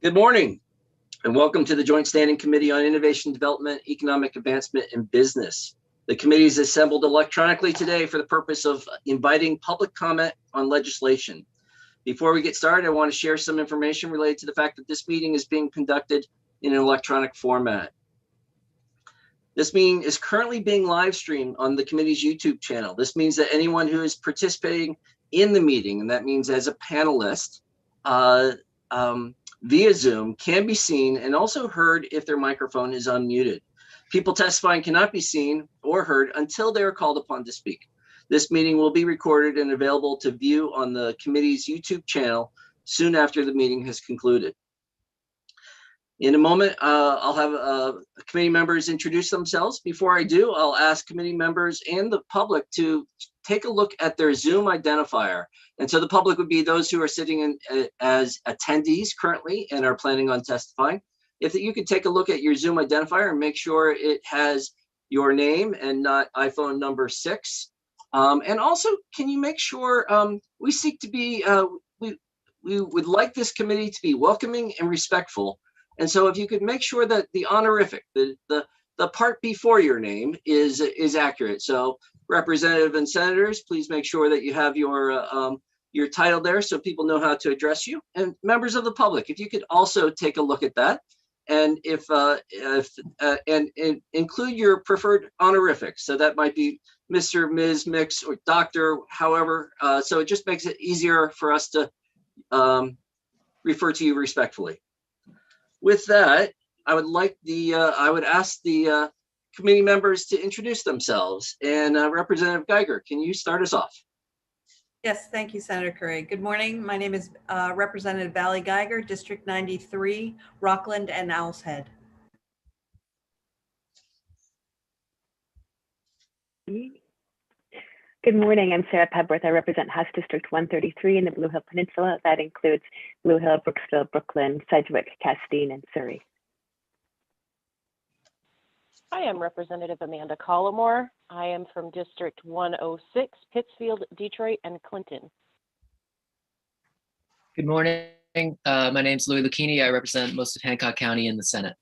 Good morning, and welcome to the Joint Standing Committee on Innovation, Development, Economic Advancement, and Business. The committee is assembled electronically today for the purpose of inviting public comment on legislation. Before we get started, I want to share some information related to the fact that this meeting is being conducted in an electronic format. This meeting is currently being live streamed on the committee's YouTube channel. This means that anyone who is participating in the meeting, and that means as a panelist, via Zoom can be seen and also heard if their microphone is unmuted. People testifying cannot be seen or heard until they are called upon to speak. This meeting will be recorded and available to view on the committee's YouTube channel soon after the meeting has concluded. In a moment, I'll have committee members introduce themselves. Before I do, I'll ask committee members and the public to take a look at their Zoom identifier. And so the public would be those who are sitting in as attendees currently and are planning on testifying. If you could take a look at your Zoom identifier and make sure it has your name and not iPhone number 6. And also, can you make sure we seek to be, we would like this committee to be welcoming and respectful. And so if you could make sure that the honorific, the part before your name is accurate. So representative and senators, please make sure that you have your title there so people know how to address you. And members of the public, if you could also take a look at that. And include your preferred honorifics. So that might be Mr., Ms., Mix, or Doctor, however. So it just makes it easier for us to refer to you respectfully. With that, I would ask the committee members to introduce themselves. And Representative Geiger, can you start us off? Yes, thank you, Senator Curry. Good morning. My name is Representative Valley Geiger, District 93, Rockland and Owl's Head. Good morning. I'm Sarah Pebworth. I represent House District 133 in the Blue Hill Peninsula. That includes Blue Hill, Brooksville, Brooklyn, Sedgwick, Castine, and Surrey. Hi, I'm Representative Amanda Collimore. I am from District 106, Pittsfield, Detroit, and Clinton. Good morning. My name is Louis Lucchini. I represent most of Hancock County in the Senate.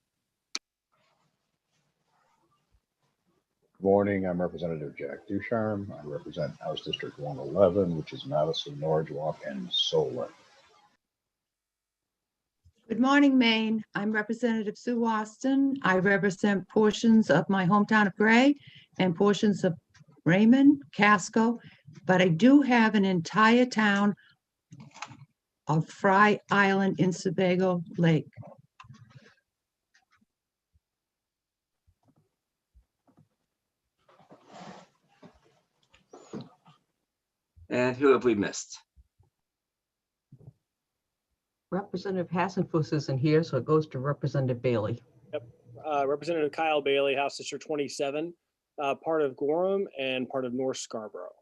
Good morning. I'm Representative Jack Ducharme. I represent House District 111, which is Madison, Norridgewock, and Solon. Good morning, Maine. I'm Representative Sue Austin. I represent portions of my hometown of Gray and portions of Raymond, Casco, but I do have an entire town of Fry Island in Sebago Lake. And who have we missed? Representative Hassenfuss isn't here, so it goes to Representative Bailey. Yep. Representative Kyle Bailey, House District 27, part of Gorham and part of North Scarborough.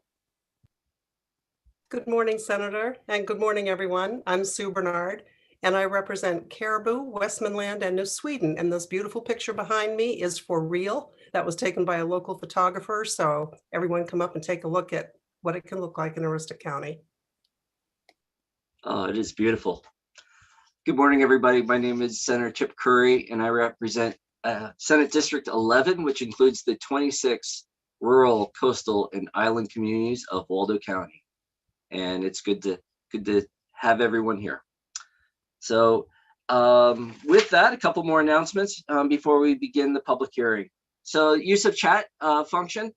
Good morning, Senator, and good morning, everyone. I'm Sue Bernard, and I represent Caribou, Westmanland, and New Sweden. And this beautiful picture behind me is for real. That was taken by a local photographer, so everyone come up and take a look at what it can look like in Aroostook County. Oh, it is beautiful. Good morning, everybody. My name is Senator Chip Curry, and I represent Senate District 11, which includes the 26 rural, coastal, and island communities of Waldo County. And it's good to have everyone here. So with that, a couple more announcements before we begin the public hearing. So use of chat function.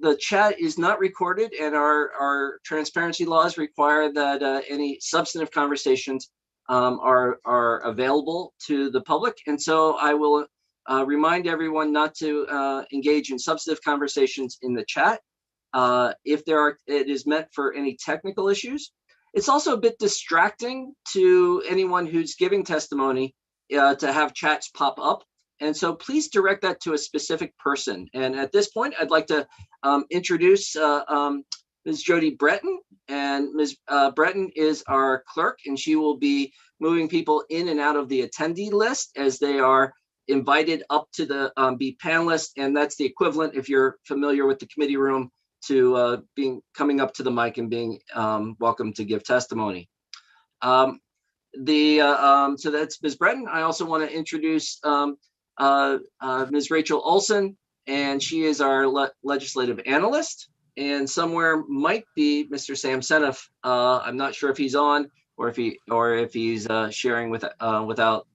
The chat is not recorded, and our transparency laws require that any substantive conversations are available to the public. And so I will remind everyone not to engage in substantive conversations in the chat. If it is meant for any technical issues. It's also a bit distracting to anyone who's giving testimony to have chats pop up. And so please direct that to a specific person. And at this point, I'd like to introduce Ms. Jody Breton. And Ms. Breton is our clerk, and she will be moving people in and out of the attendee list as they are invited up to the be panelists. And that's the equivalent, if you're familiar with the committee room, to coming up to the mic and being welcome to give testimony. So that's Ms. Breton. I also want to introduce Ms. Rachel Olson, and she is our legislative analyst. And somewhere might be Mr. Sam Seneff. I'm not sure if he's on or if he's sharing without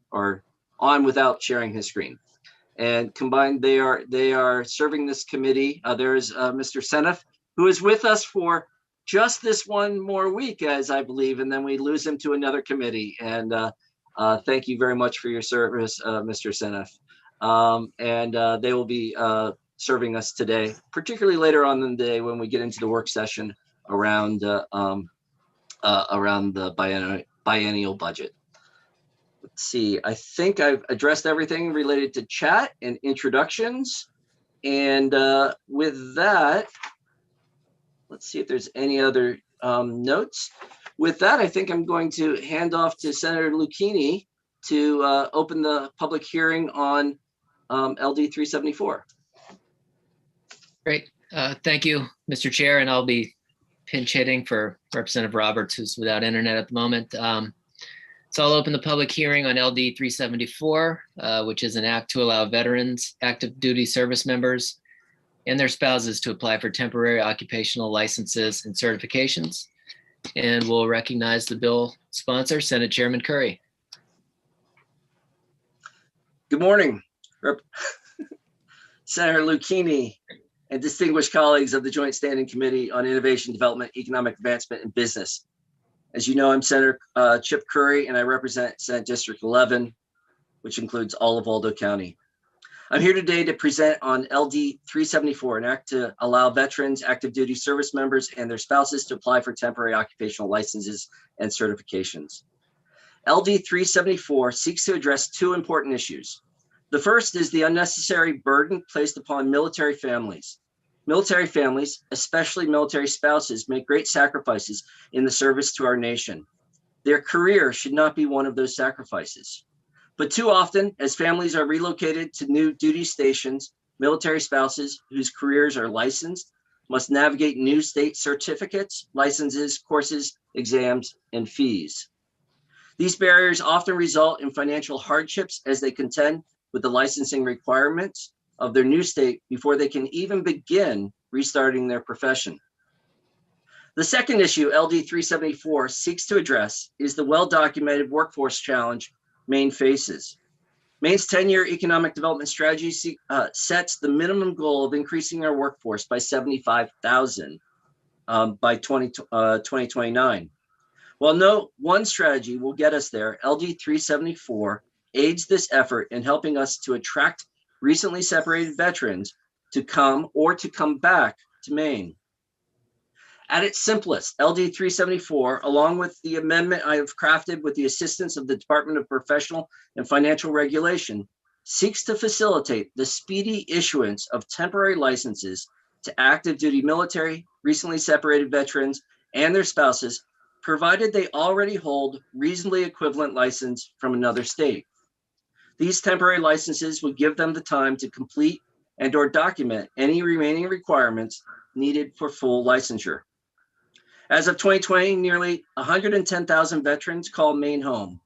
sharing his screen. And combined, they are serving this committee. There's Mr. Seneff, who is with us for just this one more week, as I believe, and then we lose him to another committee. And thank you very much for your service, Mr. Seneff. And they will be serving us today, particularly later on in the day when we get into the work session around the biennial budget. Let's see, I think I've addressed everything related to chat and introductions. And with that, let's see if there's any other notes. With that, I think I'm going to hand off to Senator Lucchini to open the public hearing on LD 374. Great. Thank you, Mr. Chair, and I'll be pinch hitting for Representative Roberts, who's without internet at the moment. So I'll open the public hearing on LD 374, which is an act to allow veterans, active duty service members, and their spouses to apply for temporary occupational licenses and certifications. And we'll recognize the bill sponsor, Senate Chairman Curry. Good morning, Senator Lucchini and distinguished colleagues of the Joint Standing Committee on Innovation, Development, Economic Advancement, and Business. As you know, I'm Senator Chip Curry, and I represent Senate District 11, which includes all of Waldo County. I'm here today to present on LD 374, an act to allow veterans, active duty service members, and their spouses to apply for temporary occupational licenses and certifications. LD 374 seeks to address two important issues. The first is the unnecessary burden placed upon military families. Military families, especially military spouses, make great sacrifices in the service to our nation. Their career should not be one of those sacrifices. But too often, as families are relocated to new duty stations, military spouses whose careers are licensed must navigate new state certificates, licenses, courses, exams, and fees. These barriers often result in financial hardships as they contend with the licensing requirements of their new state before they can even begin restarting their profession. The second issue LD 374 seeks to address is the well-documented workforce challenge Maine faces. Maine's 10-year economic development strategy sets the minimum goal of increasing our workforce by 75,000 by 2029. While no one strategy will get us there, LD 374 aids this effort in helping us to attract recently separated veterans to come back to Maine. At its simplest, LD 374, along with the amendment I have crafted with the assistance of the Department of Professional and Financial Regulation, seeks to facilitate the speedy issuance of temporary licenses to active duty military, recently separated veterans, and their spouses, provided they already hold reasonably equivalent license from another state. These temporary licenses would give them the time to complete and/or document any remaining requirements needed for full licensure. As of 2020, nearly 110,000 veterans call Maine home.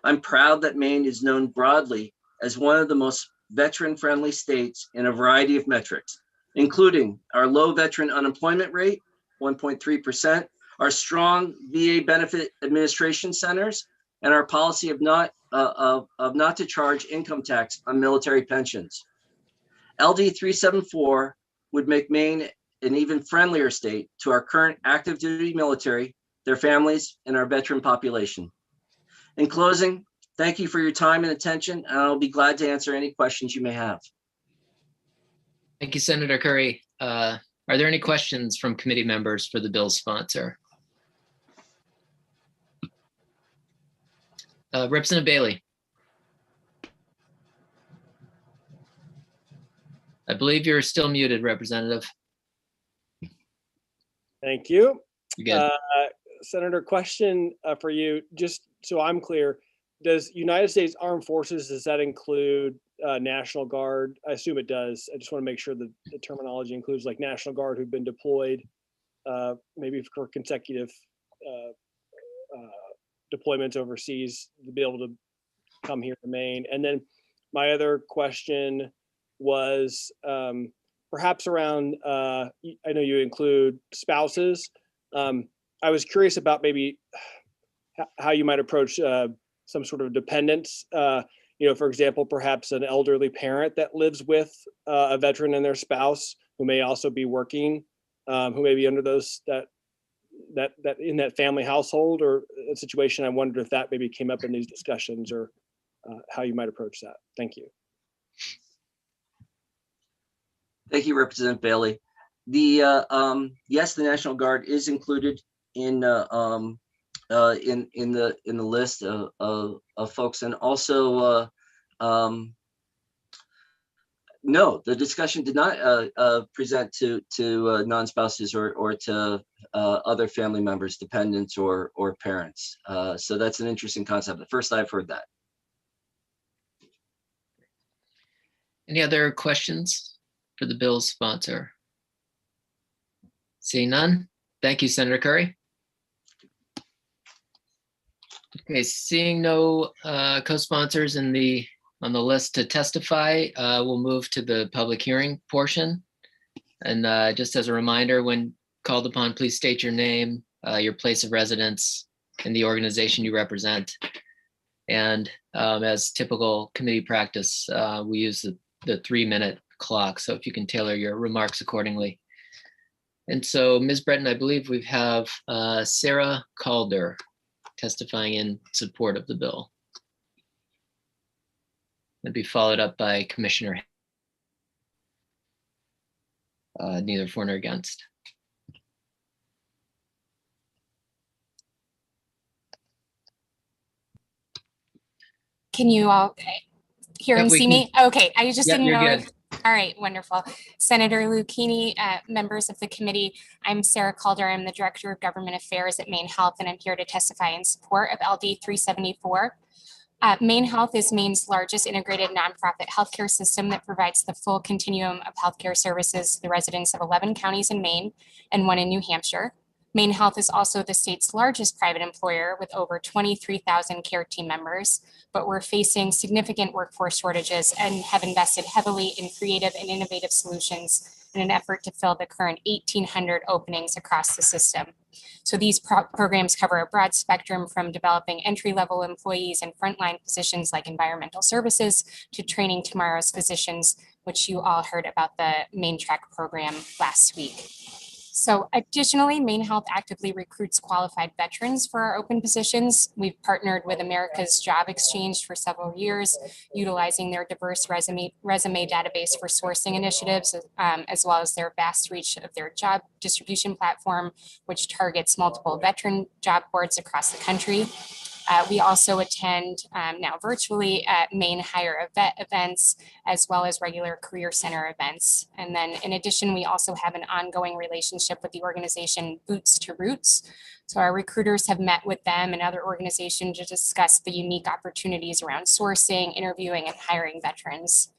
I'm proud that Maine is known broadly as one of the most veteran-friendly states in a variety of metrics, including our low veteran unemployment rate, 1.3%, our strong VA benefit administration centers, and our policy of not to charge income tax on military pensions. LD 374 would make Maine an even friendlier state to our current active duty military, their families, and our veteran population. In closing, thank you for your time and attention, and I'll be glad to answer any questions you may have. Thank you, Senator Curry. Are there any questions from committee members for the bill's sponsor? Representative Bailey. I believe you're still muted, Representative. Thank you. You're good. Senator, question for you, just so I'm clear, does United States Armed Forces, does that include National Guard? I assume it does. I just want to make sure that the terminology includes like National Guard who've been deployed, maybe for consecutive deployments overseas to be able to come here to Maine. And then my other question was perhaps around, I know you include spouses. I was curious about maybe how you might approach some sort of dependence. For example, perhaps an elderly parent that lives with a veteran and their spouse who may also be working, who may be under those that in that family household or a situation. I wondered if that maybe came up in these discussions or how you might approach that. Thank you. Thank you, Representative Bailey. The yes, the National Guard is included in the list of folks, and also no, the discussion did not present to non-spouses or to other family members, dependents or parents. So that's an interesting concept. The first I've heard that. Any other questions for the bill's sponsor? Seeing none. Thank you, Senator Curry. Okay, seeing no co-sponsors on the list to testify, we'll move to the public hearing portion. And just as a reminder, when called upon, please state your name, your place of residence, and the organization you represent. And as typical committee practice, we use the 3-minute clock. So if you can tailor your remarks accordingly. And so, Ms. Breton, I believe we have Sarah Calder testifying in support of the bill. It'll be followed up by Commissioner neither for nor against. Can you all hear and see me? Okay, I just didn't know. Good. All right, wonderful. Senator Lucchini, members of the committee, I'm Sarah Calder. I'm the Director of Government Affairs at Maine Health, and I'm here to testify in support of LD 374. Maine Health is Maine's largest integrated nonprofit healthcare system that provides the full continuum of healthcare services to the residents of 11 counties in Maine and 1 in New Hampshire. Maine Health is also the state's largest private employer with over 23,000 care team members, but we're facing significant workforce shortages and have invested heavily in creative and innovative solutions in an effort to fill the current 1,800 openings across the system. So these programs cover a broad spectrum from developing entry-level employees in frontline positions like environmental services to training tomorrow's physicians, which you all heard about the Maine Track program last week. So additionally, Maine Health actively recruits qualified veterans for our open positions. We've partnered with America's Job Exchange for several years, utilizing their diverse resume database for sourcing initiatives, as well as their vast reach of their job distribution platform, which targets multiple veteran job boards across the country. We also attend now virtually at Maine Hire a Vet events, as well as regular Career Center events. And then in addition, we also have an ongoing relationship with the organization Boots to Roots. So our recruiters have met with them and other organizations to discuss the unique opportunities around sourcing, interviewing, and hiring veterans.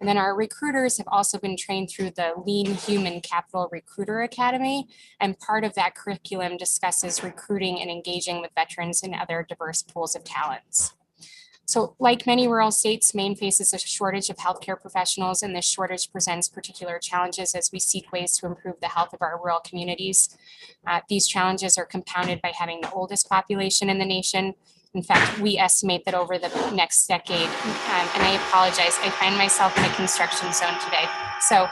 And then our recruiters have also been trained through the Lean Human Capital Recruiter Academy. And part of that curriculum discusses recruiting and engaging with veterans and other diverse pools of talents. So like many rural states, Maine faces a shortage of healthcare professionals, and this shortage presents particular challenges as we seek ways to improve the health of our rural communities. These challenges are compounded by having the oldest population in the nation. In fact, we estimate that over the next decade, and I apologize, I find myself in a construction zone today. So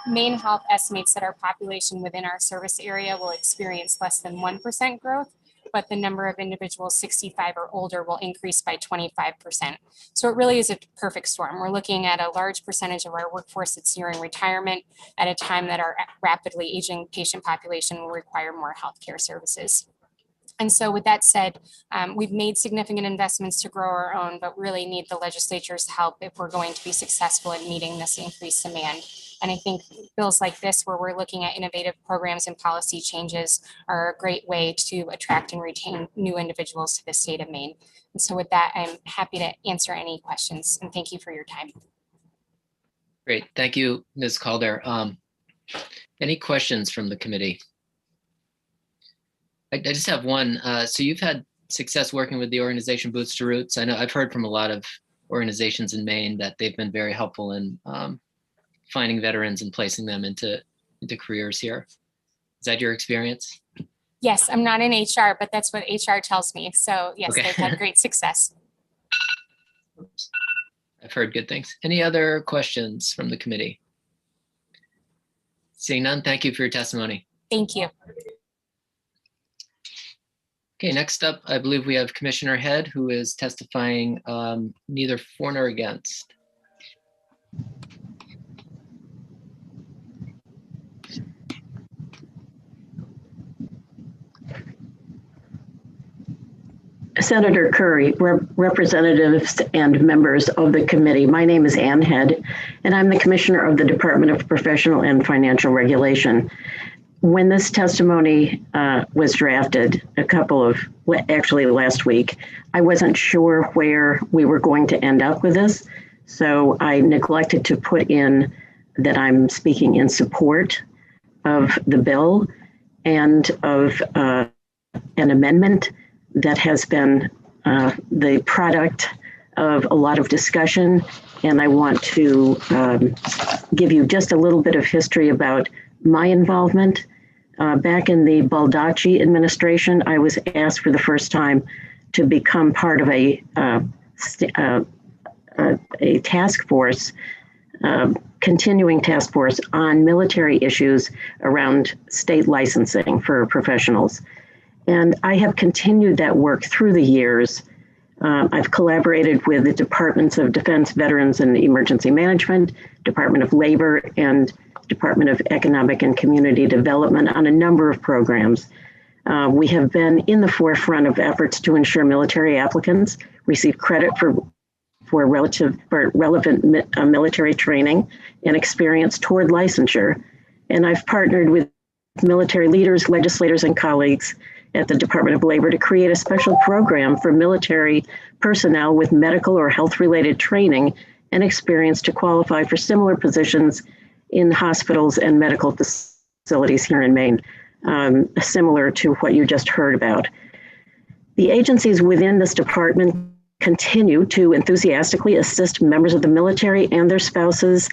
Maine Health estimates that our population within our service area will experience less than 1% growth, but the number of individuals 65 or older will increase by 25%. So it really is a perfect storm. We're looking at a large percentage of our workforce that's nearing retirement at a time that our rapidly aging patient population will require more healthcare services. And so with that said, we've made significant investments to grow our own, but really need the legislature's help if we're going to be successful in meeting this increased demand. And I think bills like this, where we're looking at innovative programs and policy changes, are a great way to attract and retain new individuals to the state of Maine. And so with that, I'm happy to answer any questions, and thank you for your time. Great, thank you, Ms. Calder. Any questions from the committee? I just have one. So you've had success working with the organization Boots to Roots? I know I've heard from a lot of organizations in Maine that they've been very helpful in finding veterans and placing them into careers here. Is that your experience? Yes, I'm not in HR, but that's what HR tells me. So yes, Okay. they've had great success. I've heard good things. Any other questions from the committee? Seeing none, thank you for your testimony. Thank you. Okay, next up, I believe we have Commissioner Head, who is testifying neither for nor against. Senator Curry, representatives and members of the committee. My name is Ann Head, and I'm the Commissioner of the Department of Professional and Financial Regulation. When this testimony was drafted actually last week, I wasn't sure where we were going to end up with this. So I neglected to put in that I'm speaking in support of the bill and of an amendment that has been the product of a lot of discussion. And I want to give you just a little bit of history about my involvement. Back in the Baldacci administration, I was asked for the first time to become part of a task force, continuing task force on military issues around state licensing for professionals. And I have continued that work through the years. I've collaborated with the Departments of Defense, Veterans and Emergency Management, Department of Labor, and Department of Economic and Community Development on a number of programs. We have been in the forefront of efforts to ensure military applicants receive credit for relevant military training and experience toward licensure. And I've partnered with military leaders, legislators, and colleagues at the Department of Labor to create a special program for military personnel with medical or health-related training and experience to qualify for similar positions in hospitals and medical facilities here in Maine, similar to what you just heard about. The agencies within this department continue to enthusiastically assist members of the military and their spouses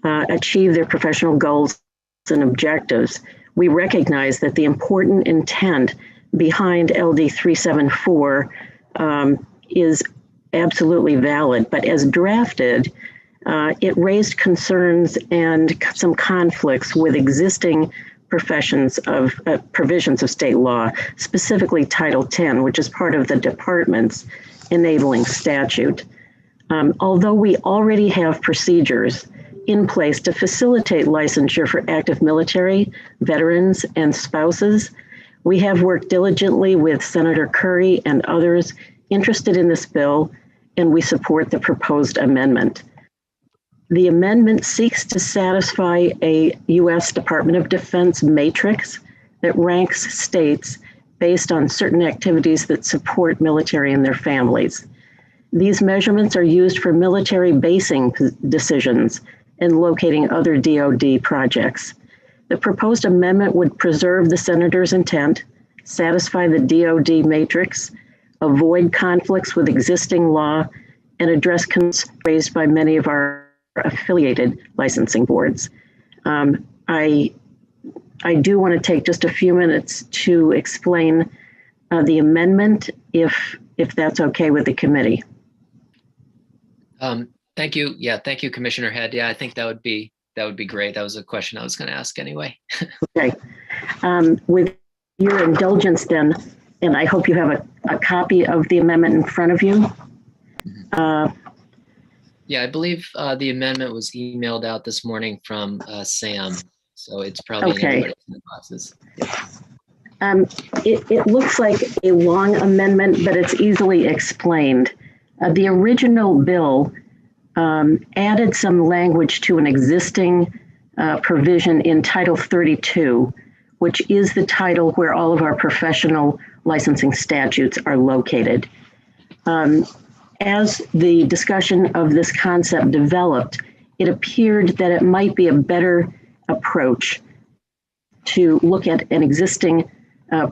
achieve their professional goals and objectives. We recognize that the important intent behind LD 374 is absolutely valid, but as drafted, it raised concerns and some conflicts with existing provisions of state law, specifically Title 10, which is part of the department's enabling statute. Although we already have procedures in place to facilitate licensure for active military, veterans, and spouses, we have worked diligently with Senator Curry and others interested in this bill, and we support the proposed amendment. The amendment seeks to satisfy a U.S. Department of Defense matrix that ranks states based on certain activities that support military and their families. These measurements are used for military basing decisions and locating other DoD projects. The proposed amendment would preserve the senator's intent, satisfy the DoD matrix, avoid conflicts with existing law, and address concerns raised by many of our affiliated licensing boards. I do want to take just a few minutes to explain the amendment, if that's okay with the committee. Thank you. Yeah, thank you, Commissioner Head. Yeah, I think that would be great. That was a question I was going to ask anyway. Okay. With your indulgence then, and I hope you have a copy of the amendment in front of you. Yeah, I believe the amendment was emailed out this morning from Sam, so it's probably in everybody's boxes. It looks like a long amendment, but it's easily explained. The original bill added some language to an existing provision in Title 32, which is the title where all of our professional licensing statutes are located. As the discussion of this concept developed, it appeared that it might be a better approach to look at an existing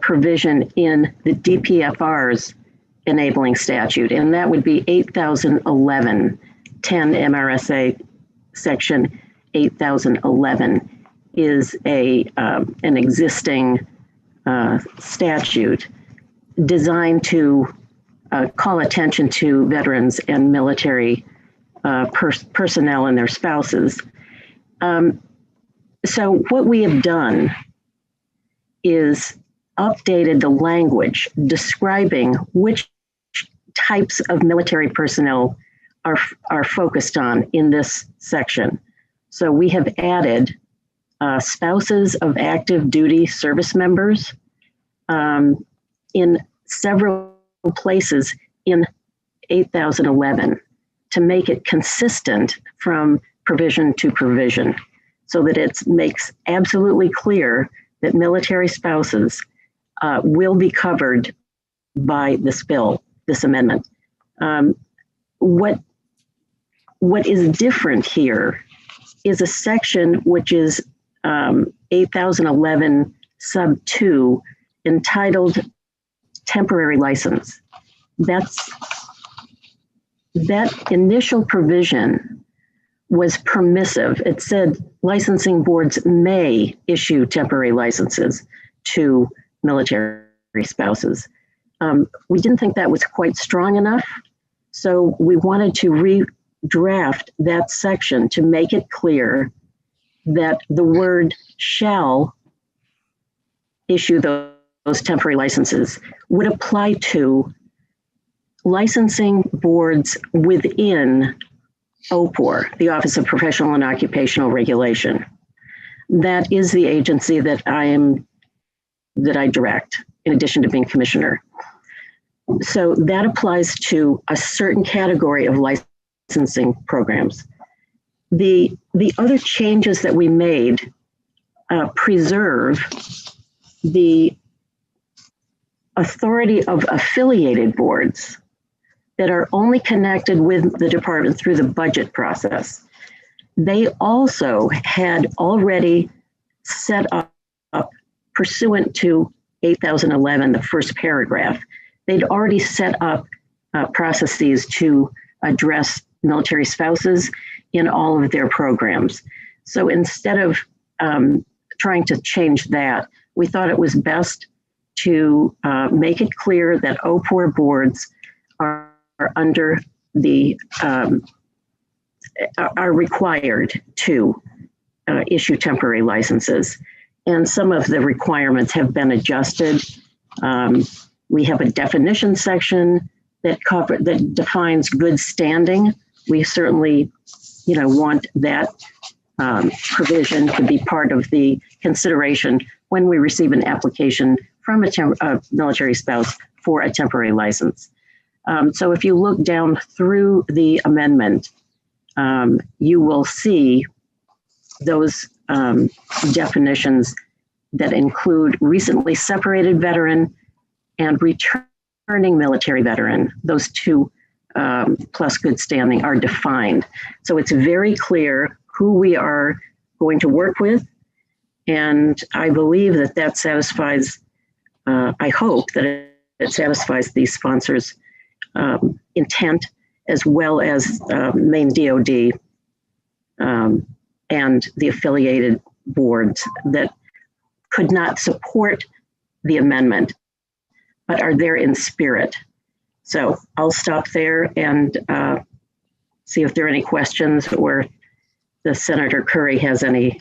provision in the DPFRs enabling statute, and that would be 8011, 10 MRSA section 8011 is an existing statute designed to call attention to veterans and military personnel and their spouses. So what we have done is updated the language describing which types of military personnel are focused on in this section. So we have added spouses of active duty service members in several places in 8011 to make it consistent from provision to provision, so that it makes absolutely clear that military spouses will be covered by this bill, this amendment. What is different here is a section which is 8011 sub 2 entitled temporary license. That initial provision was permissive. It said licensing boards may issue temporary licenses to military spouses. We didn't think that was quite strong enough, so we wanted to redraft that section to make it clear that the word shall issue those temporary licenses would apply to licensing boards within OPOR, the Office of Professional and Occupational Regulation. That is the agency that I direct, in addition to being commissioner. So that applies to a certain category of licensing programs. The other changes that we made preserve the authority of affiliated boards that are only connected with the department through the budget process. They also had already set up, pursuant to 8011, the first paragraph, they'd already set up processes to address military spouses in all of their programs. So instead of trying to change that, we thought it was best to make it clear that OPOR boards are under the, are required to issue temporary licenses. And some of the requirements have been adjusted. We have a definition section that defines good standing. We certainly, want that provision to be part of the consideration when we receive an application from a military spouse for a temporary license. So if you look down through the amendment, you will see those definitions that include recently separated veteran and returning military veteran. Those two plus good standing are defined. So it's very clear who we are going to work with. And I believe that satisfies, I hope that it satisfies the sponsors' intent, as well as Maine DOD and the affiliated boards that could not support the amendment, but are there in spirit. So I'll stop there and see if there are any questions, or the Senator Curry has any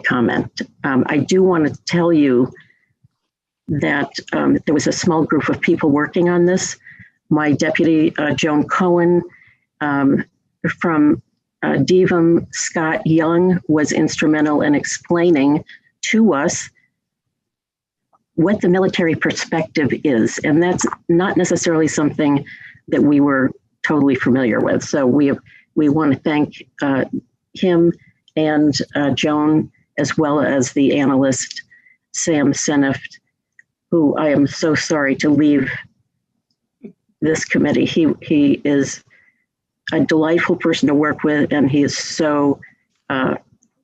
comment. I do want to tell you that there was a small group of people working on this. My deputy, Joan Cohen, from DVM, Scott Young, was instrumental in explaining to us what the military perspective is. And that's not necessarily something that we were totally familiar with. So we want to thank him and Joan, as well as the analyst, Sam Seneft, who I am so sorry to leave this committee. He is a delightful person to work with, and he is so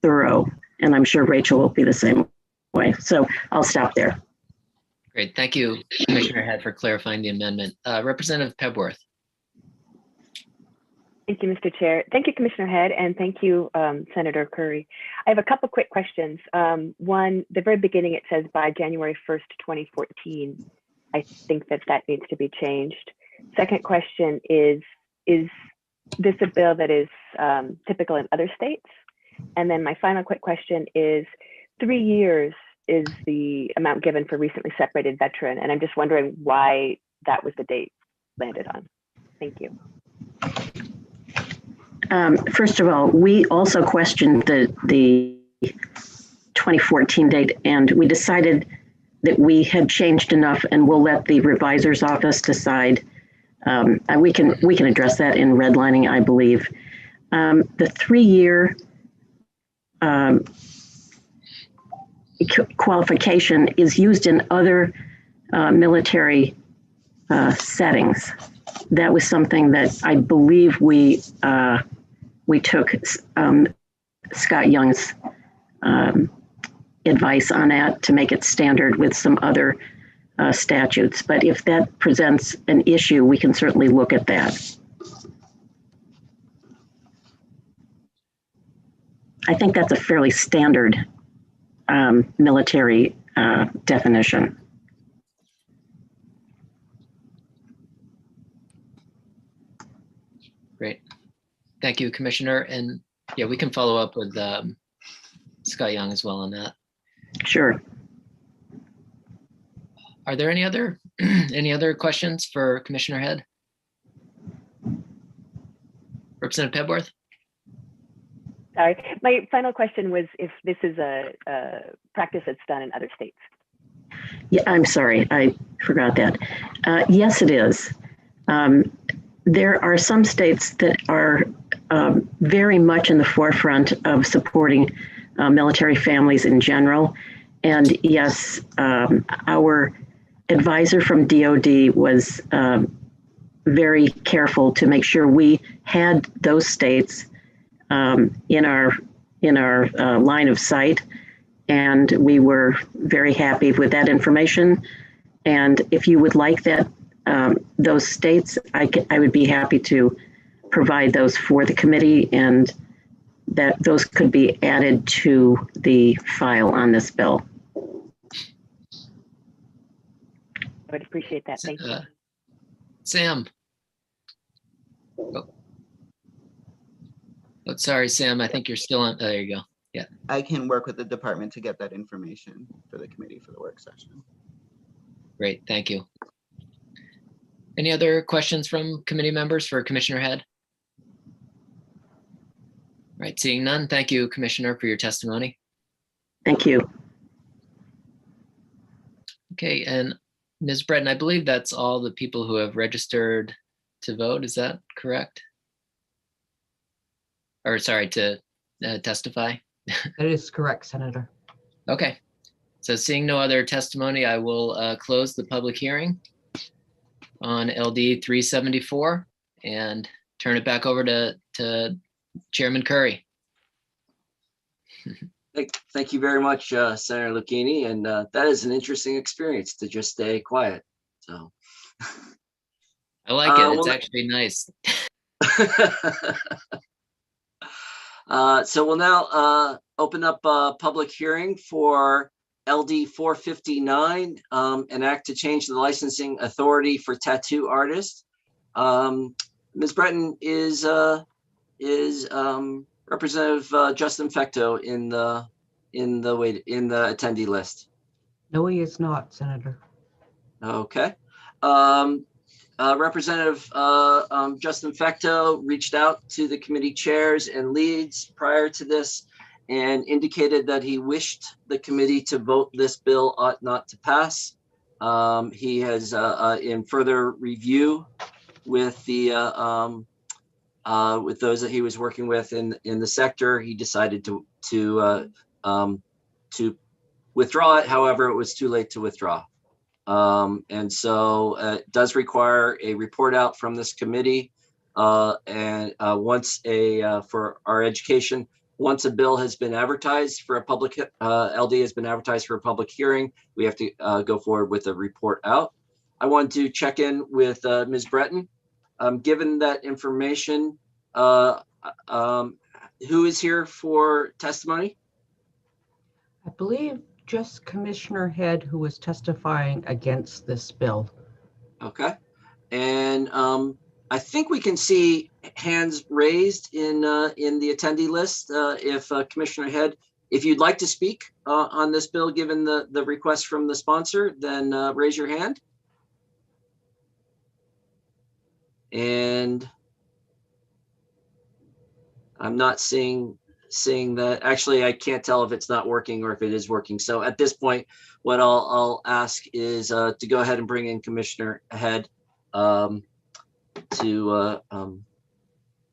thorough. And I'm sure Rachel will be the same way. So I'll stop there. Great. Thank you, Commissioner Head, for clarifying the amendment. Representative Pebworth. Thank you, Mr. Chair. Thank you, Commissioner Head, and thank you, Senator Curry. I have a couple quick questions. One, the very beginning, it says by January 1st, 2014. I think that needs to be changed. Second question is this a bill that is typical in other states? And then my final quick question is 3 years is the amount given for recently separated veteran. And I'm just wondering why that was the date landed on. Thank you. First of all, we also questioned the 2014 date, and we decided that we had changed enough, and we'll let the revisor's office decide. We can address that in redlining, I believe. The 3-year qualification is used in other military settings. That was something that I believe we took Scott Young's advice on that to make it standard with some other statutes. But if that presents an issue, we can certainly look at that. I think that's a fairly standard military definition. Great. Thank you, Commissioner. And yeah, we can follow up with Scott Young as well on that. Sure. Are there any other questions for Commissioner Head? Representative Pebworth? Sorry, my final question was if this is a practice that's done in other states. Yeah, I'm sorry, I forgot that. Yes, it is. There are some states that are very much in the forefront of supporting military families in general. And yes, our advisor from DOD was very careful to make sure we had those states in our line of sight, and we were very happy with that information. And if you would like that, those states, I would be happy to provide those for the committee, and that those could be added to the file on this bill. I would appreciate that. Thank you. Sam. Oh, sorry, Sam. I think you're still on. There you go. Yeah. I can work with the department to get that information for the committee for the work session. Great. Thank you. Any other questions from committee members for Commissioner Head? All right, seeing none. Thank you, Commissioner, for your testimony. Thank you. Okay, and Ms. Breton, I believe that's all the people who have registered to vote. Is that correct? Or sorry, to testify? That is correct, Senator. Okay, so seeing no other testimony, I will close the public hearing on LD 374 and turn it back over to Chairman Curry. Thank you very much, Senator Lucchini. And that is an interesting experience to just stay quiet. So I like it. It's actually nice. So we'll now open up a public hearing for LD 459, an act to change the licensing authority for tattoo artists. Ms. Breton, is Representative Justin Fecteau in the attendee list? No, he is not, Senator. Okay. Representative Justin Fecteau reached out to the committee chairs and leads prior to this and indicated that he wished the committee to vote this bill ought not to pass. He has, in further review with the with those that he was working with in the sector, he decided to withdraw it. However, it was too late to withdraw. And so it does require a report out from this committee. And once for our education, once a bill has been advertised for a public, LD has been advertised for a public hearing, we have to go forward with a report out. I want to check in with Ms. Breton. Given that information, who is here for testimony? I believe just Commissioner Head, who was testifying against this bill. Okay. And I think we can see hands raised in the attendee list. If Commissioner Head, if you'd like to speak on this bill, given the request from the sponsor, then raise your hand. And I'm not seeing that. Actually, I can't tell if it's not working or if it is working. So at this point, what I'll ask is to go ahead and bring in Commissioner Head to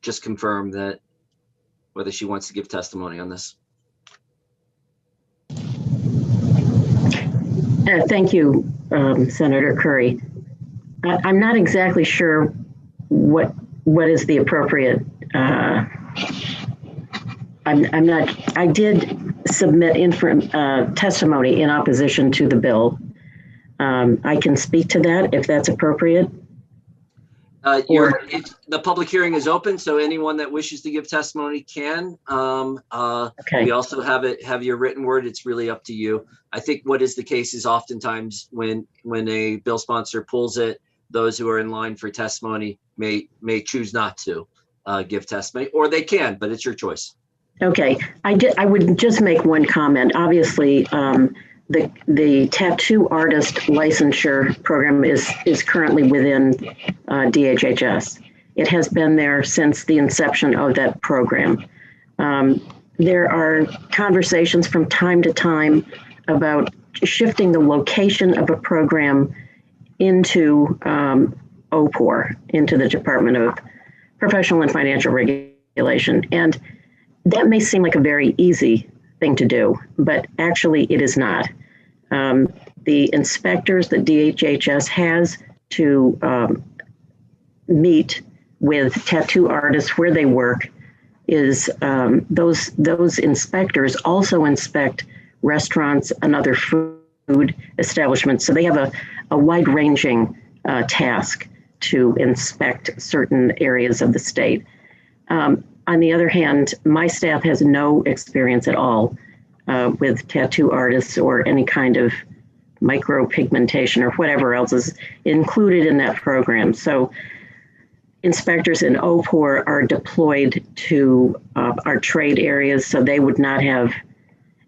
just confirm that whether she wants to give testimony on this. Thank you, Senator Curry. I'm not exactly sure what is the appropriate. I'm not. I did submit testimony in opposition to the bill. I can speak to that if that's appropriate. The public hearing is open, so anyone that wishes to give testimony can. Okay. We also have your written word. It's really up to you. I think what is the case is oftentimes when a bill sponsor pulls it, those who are in line for testimony may choose not to give testimony, or they can, but it's your choice. Okay. I would just make one comment. Obviously, the tattoo artist licensure program is currently within DHHS. It has been there since the inception of that program. There are conversations from time to time about shifting the location of a program into OPOR, into the Department of Professional and Financial Regulation. And that may seem like a very easy thing to do, but actually it is not. The inspectors that DHHS has to meet with tattoo artists where they work is those inspectors also inspect restaurants and other food establishments. So they have a wide-ranging task to inspect certain areas of the state. On the other hand, my staff has no experience at all with tattoo artists or any kind of micropigmentation or whatever else is included in that program. So inspectors in OPOR are deployed to our trade areas, so they would not have,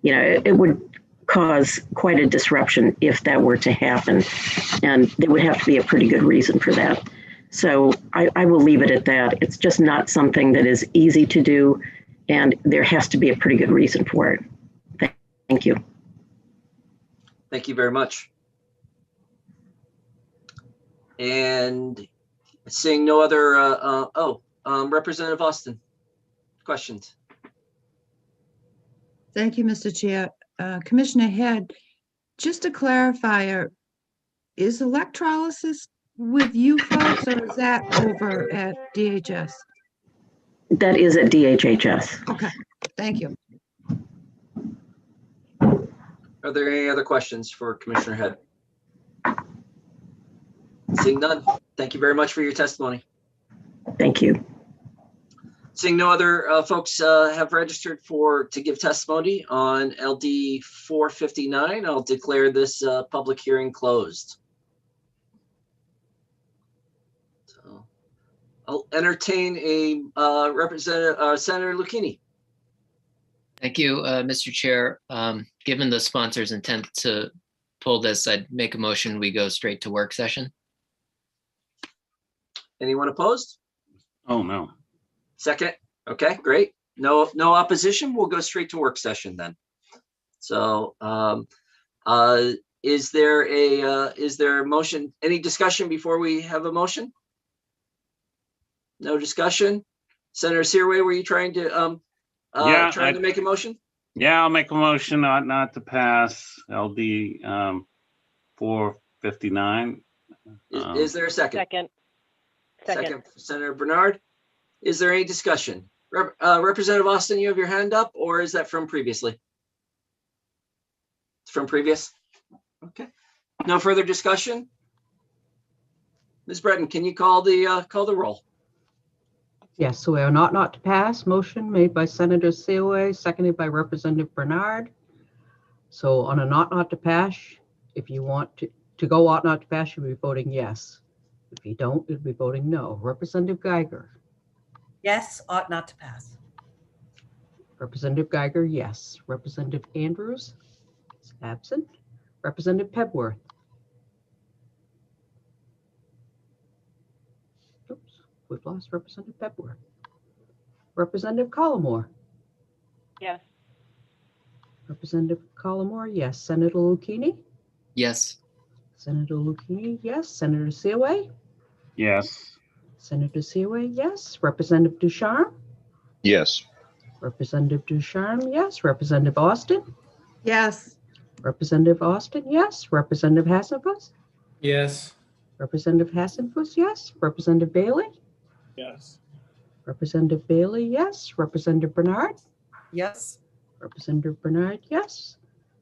it would cause quite a disruption if that were to happen. And there would have to be a pretty good reason for that. So I will leave it at that. It's just not something that is easy to do, and there has to be a pretty good reason for it. Thank you. Thank you very much. And seeing no other, Representative Austin, questions? Thank you, Mr. Chair. Commissioner Head, just to clarify, is electrolysis with you folks, or is that over at DHS? That is at DHHS. Okay, thank you. Are there any other questions for Commissioner Head? Seeing none, thank you very much for your testimony. Thank you. Seeing no other folks have registered to give testimony on LD 459, I'll declare this public hearing closed. So I'll entertain a Representative Senator Lucchini. Thank you, Mr. Chair. Given the sponsor's intent to pull this, I'd make a motion we go straight to work session. Anyone opposed? Oh, no. Second. Okay, great. No opposition. We'll go straight to work session then. So is there a motion? Any discussion before we have a motion? No discussion. Senator Searway, were you trying to to make a motion? Yeah, I'll make a motion not to pass LD 459. Is there a second? Second. Second, Senator Bernard. Is there any discussion? Representative Austin, you have your hand up, or is that from previously? It's from previous? Okay. No further discussion? Ms. Breton, can you call the roll? Yes, so we are not to pass. Motion made by Senator Seaway, seconded by Representative Bernard. So on a not to pass, if you want to go ought not to pass, you'll be voting yes. If you don't, you'll be voting no. Representative Geiger. Yes, ought not to pass. Representative Geiger, yes. Representative Andrews is absent. Representative Pebworth. Oops, we've lost Representative Pebworth. Representative Collmore. Yes. Representative Collmore, yes. Senator Lucchini. Yes. Senator Lucchini, yes. Senator Seaway. Yes. Senator Seaway, yes. Representative Ducharme. Yes. Representative Ducharme, yes. Representative Austin. Yes. Representative Austin, yes. Representative Hassenfuss. Yes. Representative Hassenfuss, yes. Representative Bailey. Yes. Representative Bailey, yes. Representative Bernard. Yes. Representative Bernard, yes.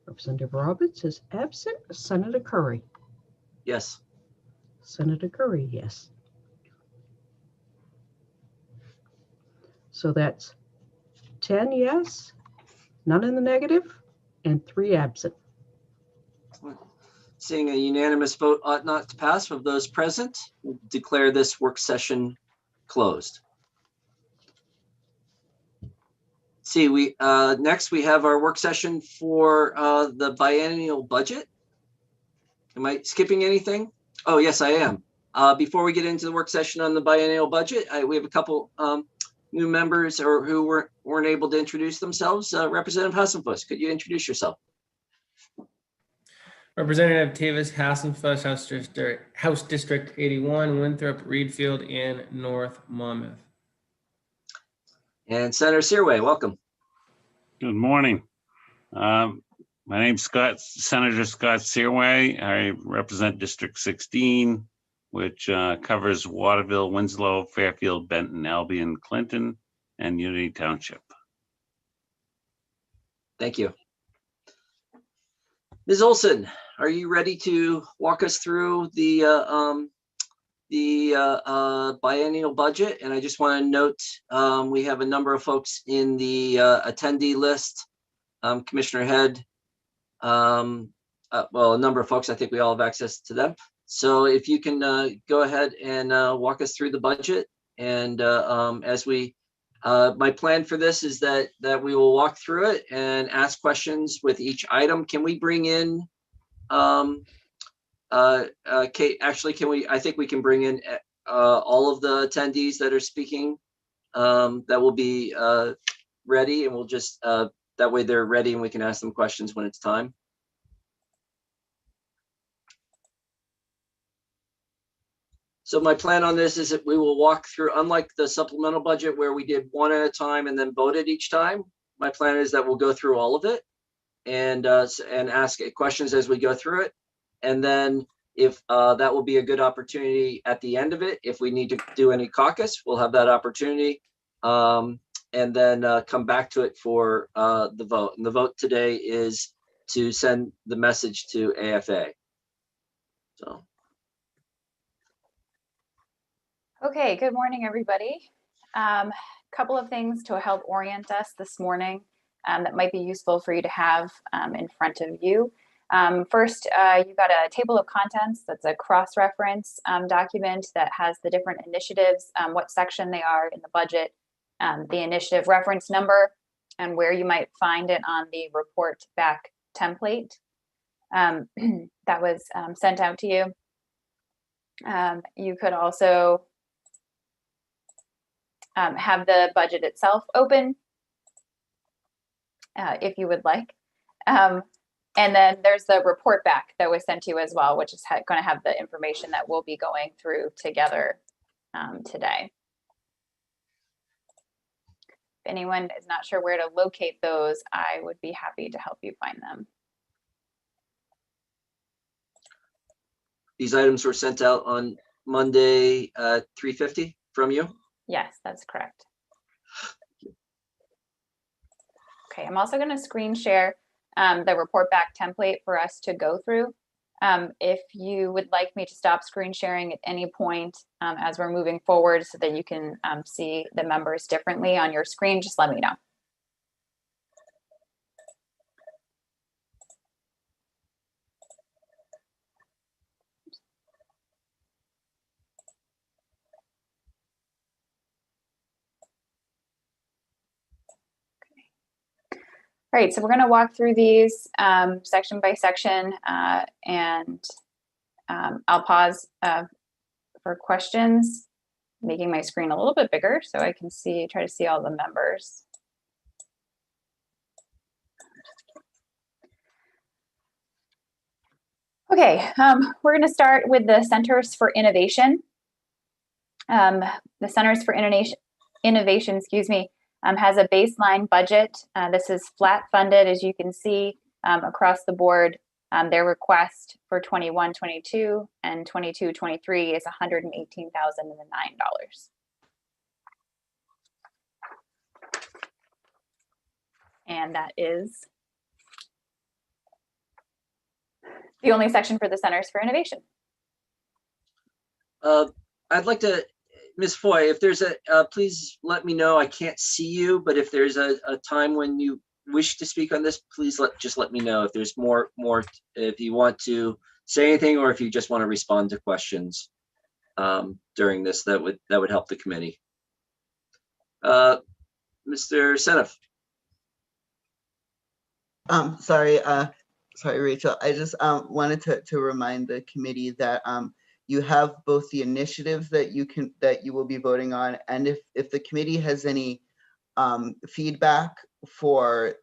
Representative Roberts is absent. Senator Curry. Yes. Senator Curry, yes. So that's 10 yes, none in the negative, and 3 absent. Seeing a unanimous vote ought not to pass of those present, we'll declare this work session closed. See, next we have our work session for the biennial budget. Am I skipping anything? Oh, yes, I am. Before we get into the work session on the biennial budget, we have a couple new members who weren't able to introduce themselves. Representative Hassenfuss, could you introduce yourself? Representative Tavis Hassenfuss, House District 81, Winthrop, Reedfield, and North Monmouth. And Senator Seaway, welcome. Good morning. My name's Senator Scott Seaway. I represent District 16, which covers Waterville, Winslow, Fairfield, Benton, Albion, Clinton, and Unity Township. Thank you. Ms. Olson, are you ready to walk us through the biennial budget? And I just want to note we have a number of folks in the attendee list. Commissioner Head, well, a number of folks, I think we all have access to them. So if you can go ahead and walk us through the budget. And as we, my plan for this is that we will walk through it and ask questions with each item. Can we bring in, Kate, actually, I think we can bring in all of the attendees that are speaking that will be ready, and we'll just, that way they're ready and we can ask them questions when it's time. So my plan on this is that we will walk through, unlike the supplemental budget where we did one at a time and then voted each time, my plan is that we'll go through all of it and ask questions as we go through it. And then if that will be a good opportunity at the end of it, if we need to do any caucus, we'll have that opportunity. And then come back to it for the vote. And the vote today is to send the message to AFA. So. Okay, good morning, everybody. Couple of things to help orient us this morning that might be useful for you to have in front of you. First, you've got a table of contents that's a cross-reference document that has the different initiatives, what section they are in the budget, the initiative reference number, and where you might find it on the report back template that was sent out to you. You could also have the budget itself open if you would like. And then there's the report back that was sent to you as well, which is going to have the information that we'll be going through together today. If anyone is not sure where to locate those, I would be happy to help you find them. These items were sent out on Monday at 3:50 from you? Yes, that's correct. Okay, I'm also going to screen share the report back template for us to go through. If you would like me to stop screen sharing at any point as we're moving forward so that you can see the members differently on your screen, just let me know. All right, so we're going to walk through these section by section, and I'll pause for questions, making my screen a little bit bigger so I can try to see all the members. Okay, we're going to start with the Centers for Innovation. The Centers for Innovation, excuse me, has a baseline budget. This is flat funded, as you can see across the board. Their request for 21-22 and 22-23 is $118,009. And that is the only section for the Centers for Innovation. I'd like to, Ms. Foy, if there's please let me know. I can't see you, but if there's a time when you wish to speak on this, please just let me know if there's more, if you want to say anything, or if you just want to respond to questions during this, that would help the committee. Mr. Seneff. Sorry, Rachel. I just wanted to remind the committee that you have both the initiatives that you will be voting on, and if the committee has any feedback for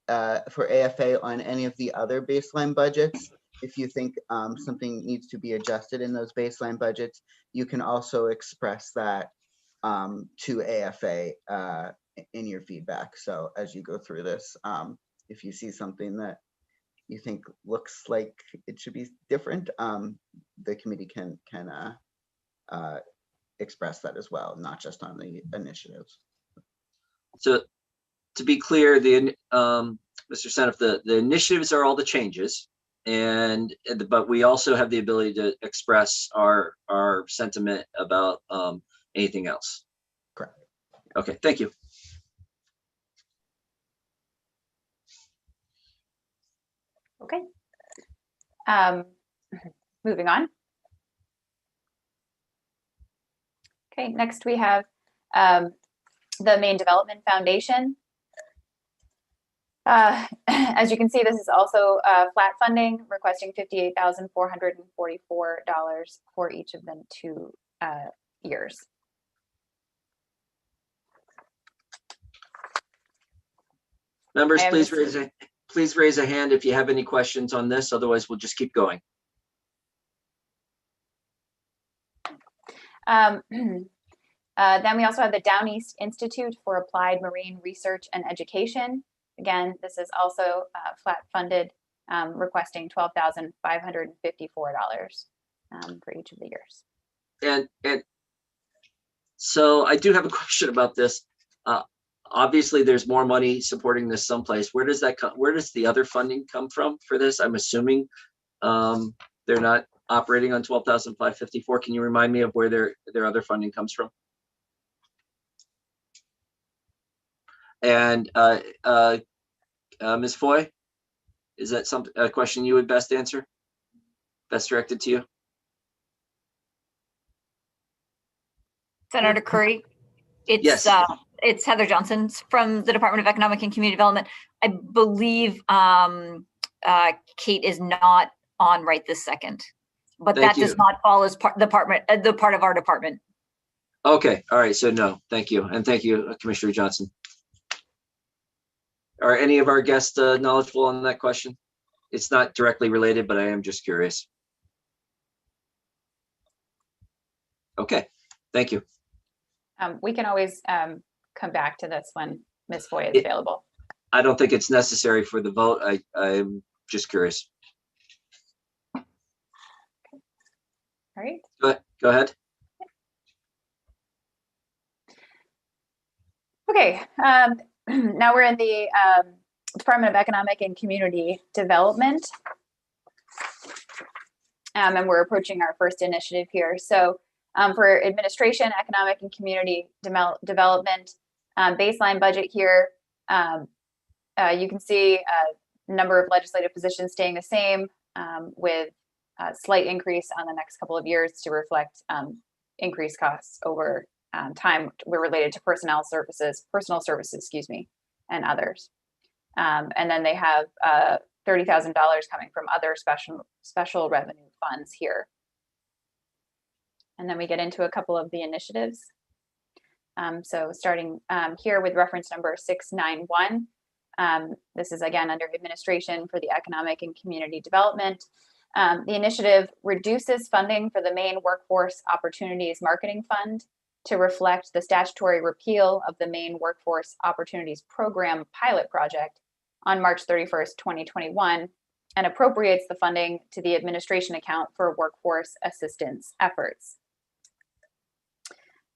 AFA on any of the other baseline budgets, if you think something needs to be adjusted in those baseline budgets, you can also express that to AFA in your feedback. So as you go through this, if you see something that you think looks like it should be different, the committee can express that as well, not just on the initiatives. So to be clear, Mr. Seneff, the initiatives are all the changes, but we also have the ability to express our sentiment about anything else. Correct. Okay, thank you. Okay. Moving on. Okay, next we have the Maine Development Foundation. As you can see, this is also flat funding, requesting $58,444 for each of the 2 years. Members, please raise a hand if you have any questions on this. Otherwise, we'll just keep going. Then we also have the Down East Institute for Applied Marine Research and Education. Again, this is also flat funded, requesting $12,554 for each of the years. And so I do have a question about this. Obviously, there's more money supporting this someplace. Where does that come? Where does the other funding come from for this? I'm assuming they're not operating on $12,554. Can you remind me of where their other funding comes from? And Ms. Foy, is that a question you would best answer? Best directed to you? Senator Curry, Yes. It's Heather Johnson from the Department of Economic and Community Development. I believe Kate is not on right this second, but Thank that you. does not fall as the part of our department. Okay, all right, so no, thank you. And thank you, Commissioner Johnson. Are any of our guests knowledgeable on that question? It's not directly related, but I am just curious. Okay, thank you. We can always come back to this when Ms. Foy is available. I don't think it's necessary for the vote. I'm just curious. All right. Go ahead. Okay. Now we're in the Department of Economic and Community Development. And we're approaching our first initiative here. So for administration, economic and community development, baseline budget here, you can see a number of legislative positions staying the same with a slight increase on the next couple of years to reflect increased costs over time were related to personal services, excuse me, and others. And then they have $30,000 coming from other special revenue funds here. And then we get into a couple of the initiatives. So starting here with reference number 691. This is again under administration for the economic and community development. The initiative reduces funding for the Maine Workforce Opportunities Marketing Fund to reflect the statutory repeal of the Maine Workforce Opportunities Program pilot project on March 31st, 2021, and appropriates the funding to the administration account for workforce assistance efforts.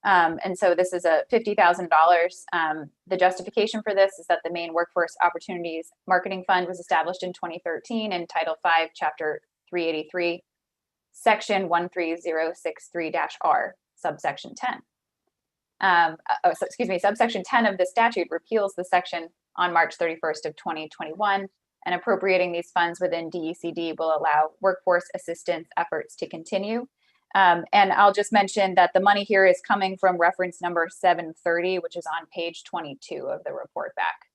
And so this is a $50,000. The justification for this is that the Maine Workforce Opportunities Marketing Fund was established in 2013 in Title V, Chapter 383, Section 13063-R, subsection 10. Subsection 10 of the statute repeals the section on March 31st of 2021, and appropriating these funds within DECD will allow workforce assistance efforts to continue. And I'll just mention that the money here is coming from reference number 730, which is on page 22 of the report back.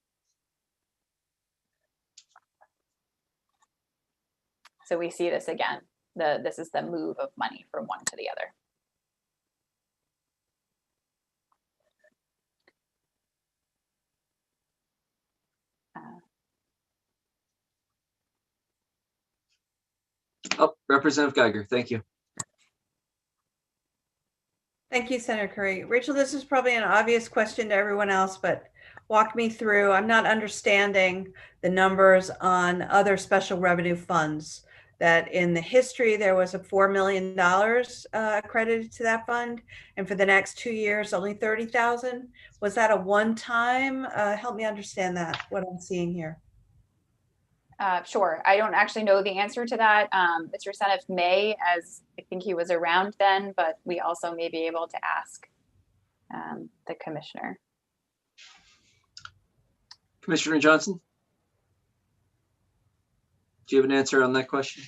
So we see this again. This is the move of money from one to the other. Oh, Representative Geiger, thank you. Thank you, Senator Curry. Rachel, this is probably an obvious question to everyone else, but walk me through. I'm not understanding the numbers on other special revenue funds. That in the history, there was a $4 million accredited to that fund. And for the next 2 years, only 30,000. Was that a one-time? Help me understand that, what I'm seeing here. Sure. I don't actually know the answer to that. Mr. Seneff may, as I think he was around then, but we also may be able to ask the commissioner. Commissioner Johnson? Do you have an answer on that question?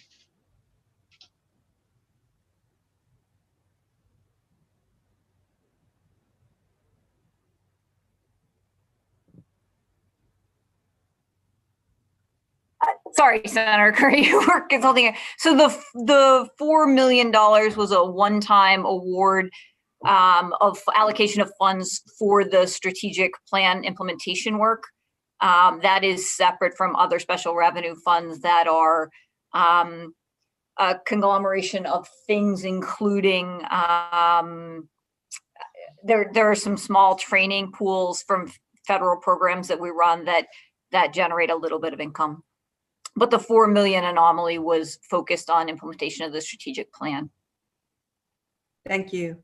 Sorry, Senator Curry, we're consulting. So the $4 million was a one-time award of allocation of funds for the strategic plan implementation work. That is separate from other special revenue funds that are a conglomeration of things, including there are some small training pools from federal programs that we run that generate a little bit of income. But the $4 million anomaly was focused on implementation of the strategic plan. Thank you.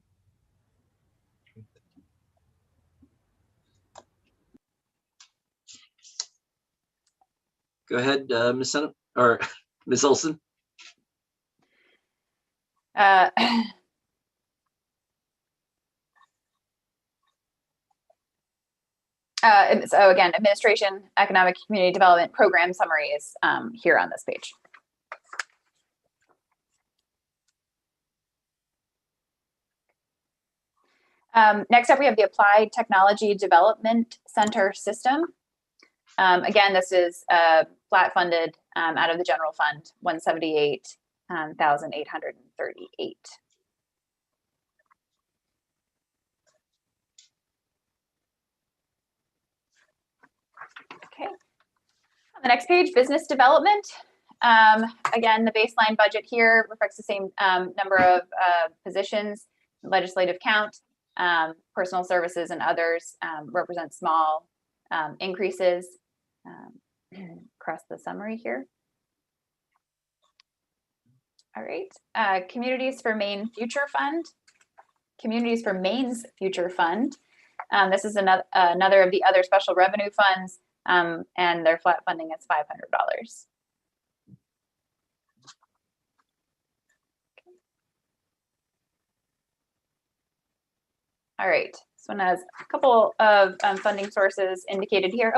Go ahead, Ms. Senna, or Ms. Olson. So again, administration, economic community development program summary is here on this page. Next up, we have the Applied Technology Development Center system. Again, this is flat funded out of the general fund, 178,838. Okay. On the next page, business development. Again, the baseline budget here reflects the same number of positions, legislative count, personal services and others represent small increases across the summary here. All right, Communities for Maine Future Fund. Communities for Maine's Future Fund This is another of the other special revenue funds, and their flat funding is $500. All right, this one has a couple of funding sources indicated here.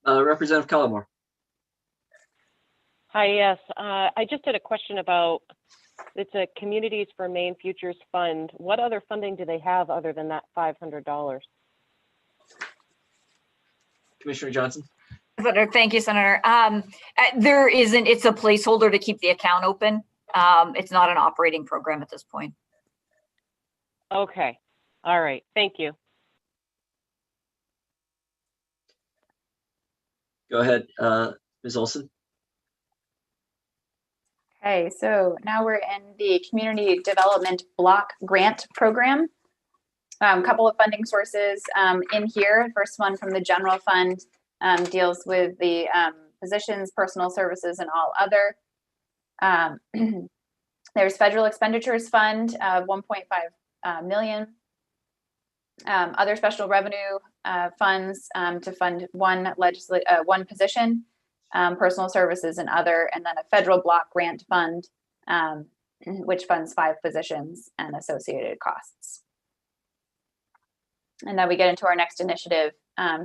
Representative Cullimore. Hi, yes. I just had a question about, it's a Communities for Maine Futures Fund. What other funding do they have other than that $500? Commissioner Johnson. Thank you, Senator. There isn't, it's a placeholder to keep the account open. It's not an operating program at this point. Okay. All right. Thank you. Go ahead, Ms. Olson. Okay, so now we're in the Community Development Block Grant Program. A couple of funding sources in here. First one from the general fund deals with the positions, personal services, and all other. There's Federal Expenditures Fund, 1.5 million. Other special revenue funds to fund one position, personal services and other, and then a federal block grant fund, which funds 5 positions and associated costs. And then we get into our next initiative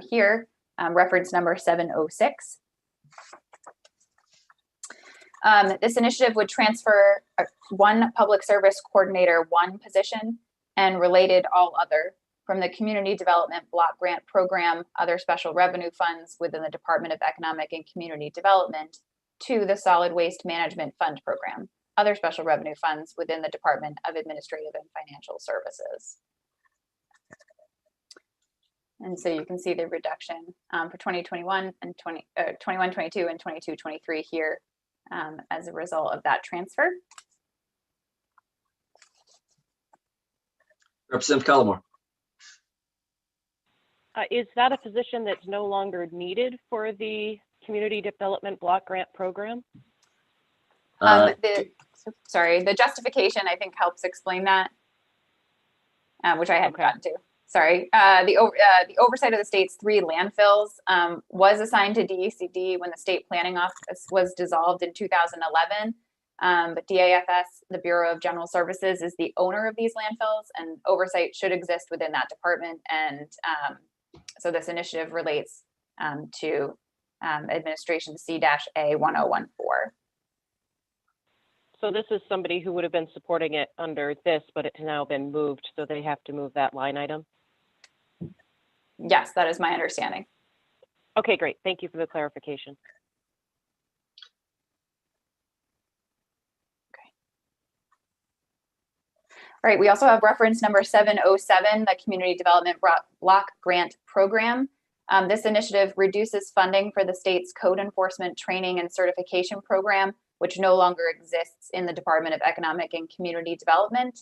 here, reference number 706. This initiative would transfer one public service coordinator, one position, and related all other from the Community Development Block Grant Program, other special revenue funds within the Department of Economic and Community Development, to the Solid Waste Management Fund Program, other special revenue funds within the Department of Administrative and Financial Services. And so you can see the reduction for 2021 and 21-22 and 22-23 here as a result of that transfer. Representative Cullimore. Is that a position that's no longer needed for the Community Development Block Grant Program? Sorry, the justification I think helps explain that, which I hadn't gotten to. Sorry, the oversight of the state's 3 landfills was assigned to DECD when the State Planning Office was dissolved in 2011. But DAFS, the Bureau of General Services, is the owner of these landfills, and oversight should exist within that department. And so this initiative relates to Administration C-A 1014. So this is somebody who would have been supporting it under this, but it's now been moved, so they have to move that line item? Yes, that is my understanding. Okay, great. Thank you for the clarification. All right, we also have reference number 707, the Community Development Block Grant Program. This initiative reduces funding for the state's code enforcement training and certification program, which no longer exists in the Department of Economic and Community Development.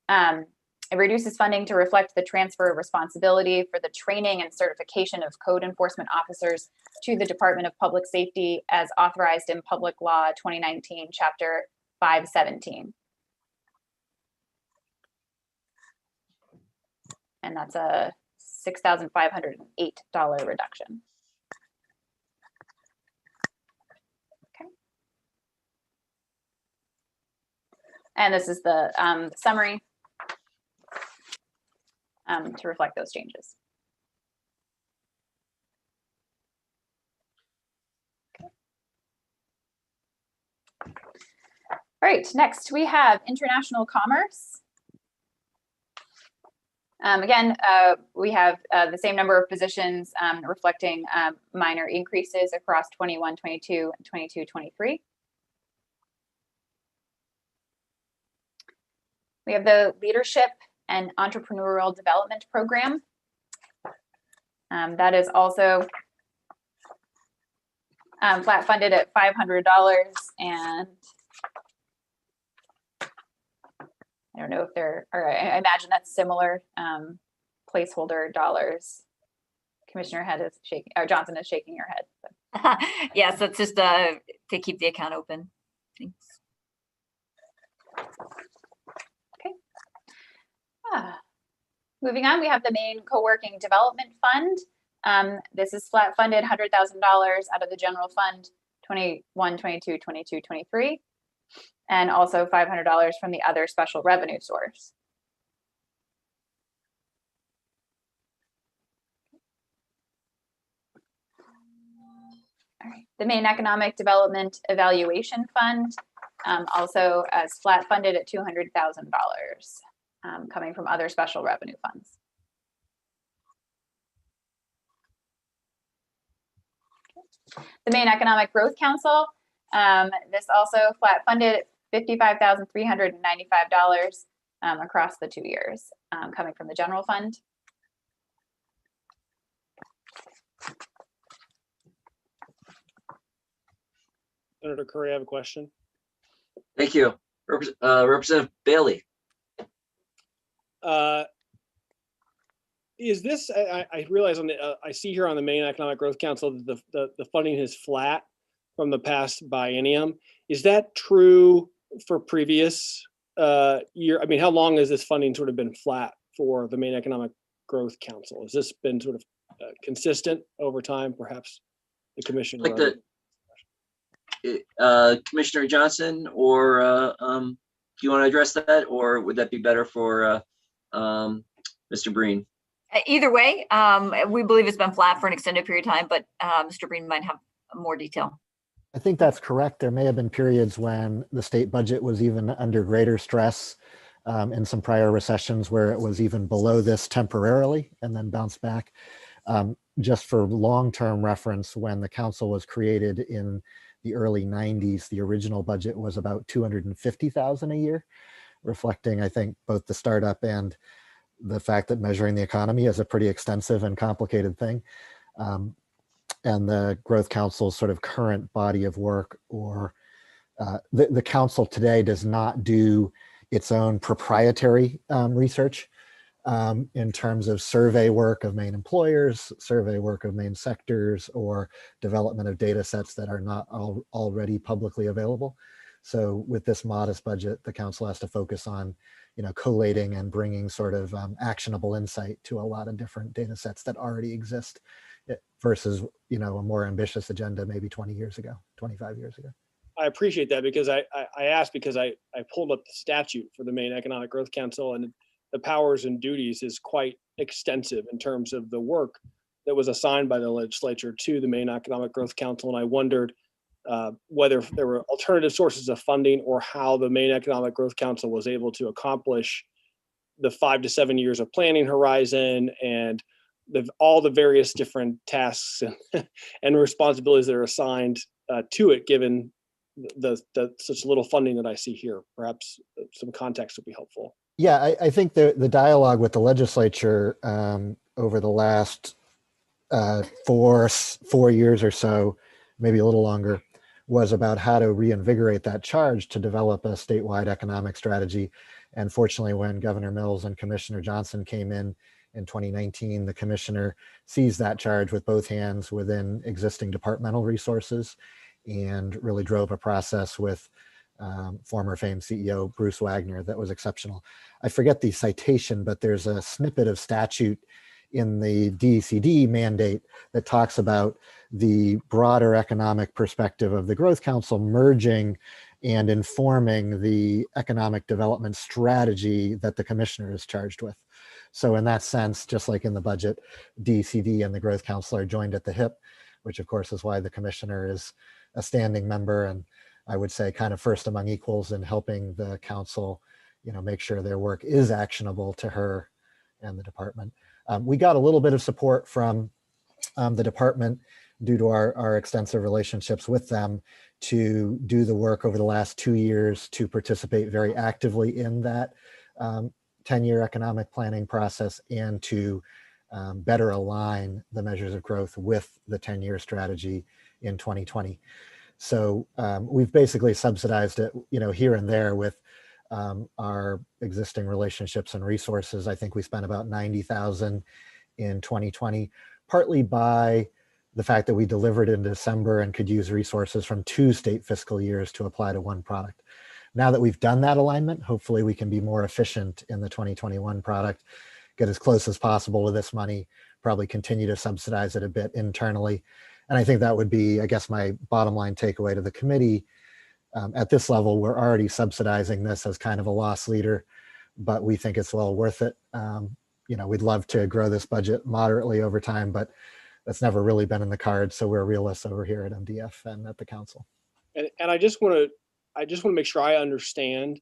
It reduces funding to reflect the transfer of responsibility for the training and certification of code enforcement officers to the Department of Public Safety as authorized in Public Law 2019, Chapter 517. And that's a $6,508 reduction. Okay. And this is the summary to reflect those changes. Okay. All right, next we have international commerce. Again, we have the same number of positions reflecting minor increases across 21-22 and 22-23. We have the Leadership and Entrepreneurial Development Program. That is also flat funded at $500, and I don't know if there are, I imagine that's similar placeholder dollars. Commissioner Head is shaking, or Johnson is shaking your head. Yes, that's just to keep the account open. Thanks. Okay. Moving on, we have the Maine Co-working Development Fund. This is flat funded $100,000 out of the general fund 21, 22, 22, 23, and also $500 from the other special revenue source. All right. The Maine Economic Development Evaluation Fund, also as flat funded at $200,000, coming from other special revenue funds. The Maine Economic Growth Council, this also flat funded $55,395 across the 2 years, coming from the general fund. Senator Curry, I have a question. Thank you. Representative Bailey. Is this, I realize on the, I see here on the Maine Economic Growth Council, the funding is flat from the past biennium. Is that true for previous year? I mean, how long has this funding sort of been flat for the Maine Economic Growth Council? Has this been sort of consistent over time, perhaps the commission? Like Commissioner Johnson, or do you want to address that, or would that be better for Mr. Breen? Either way, we believe it's been flat for an extended period of time, but Mr. Breen might have more detail. I think that's correct. There may have been periods when the state budget was even under greater stress in some prior recessions where it was even below this temporarily and then bounced back. Just for long-term reference, when the council was created in the early 90s, the original budget was about $250,000 a year, reflecting, I think, both the startup and the fact that measuring the economy is a pretty extensive and complicated thing. And the Growth Council's sort of current body of work, or the council today does not do its own proprietary research in terms of survey work of Maine employers, survey work of Maine sectors, or development of data sets that are not already publicly available. So with this modest budget, the council has to focus on, collating and bringing sort of actionable insight to a lot of different data sets that already exist versus, a more ambitious agenda maybe 20 years ago, 25 years ago. I appreciate that, because I asked because I pulled up the statute for the Maine Economic Growth Council, and the powers and duties is quite extensive in terms of the work that was assigned by the legislature to the Maine Economic Growth Council. And I wondered whether there were alternative sources of funding, or how the Maine Economic Growth Council was able to accomplish the 5 to 7 years of planning horizon and all the various different tasks and responsibilities that are assigned to it, given the such little funding that I see here. Perhaps some context would be helpful. Yeah, I think the dialogue with the legislature over the last 4 years or so, maybe a little longer, was about how to reinvigorate that charge to develop a statewide economic strategy. And fortunately, when Governor Mills and Commissioner Johnson came in 2019, the commissioner seized that charge with both hands within existing departmental resources and really drove a process with former famed CEO Bruce Wagner that was exceptional. I forget the citation, but there's a snippet of statute in the DECD mandate that talks about the broader economic perspective of the Growth Council merging and informing the economic development strategy that the commissioner is charged with. So in that sense, just like in the budget, DECD and the Growth Council are joined at the hip, which of course is why the commissioner is a standing member, and I would say kind of first among equals in helping the council, make sure their work is actionable to her and the department. We got a little bit of support from the department due to our extensive relationships with them to do the work over the last 2 years to participate very actively in that 10-year economic planning process and to better align the measures of growth with the 10-year strategy in 2020. So we've basically subsidized it, here and there with our existing relationships and resources. I think we spent about $90,000 in 2020, partly by the fact that we delivered in December and could use resources from 2 state fiscal years to apply to 1 product. Now that we've done that alignment, hopefully we can be more efficient in the 2021 product, get as close as possible with this money, probably continue to subsidize it a bit internally. And I think that would be, I guess, my bottom line takeaway to the committee. At this level, we're already subsidizing this as kind of a loss leader, but we think it's well worth it. We'd love to grow this budget moderately over time, but that's never really been in the cards. So we're realists over here at MDF and at the council. And I just want to make sure I understand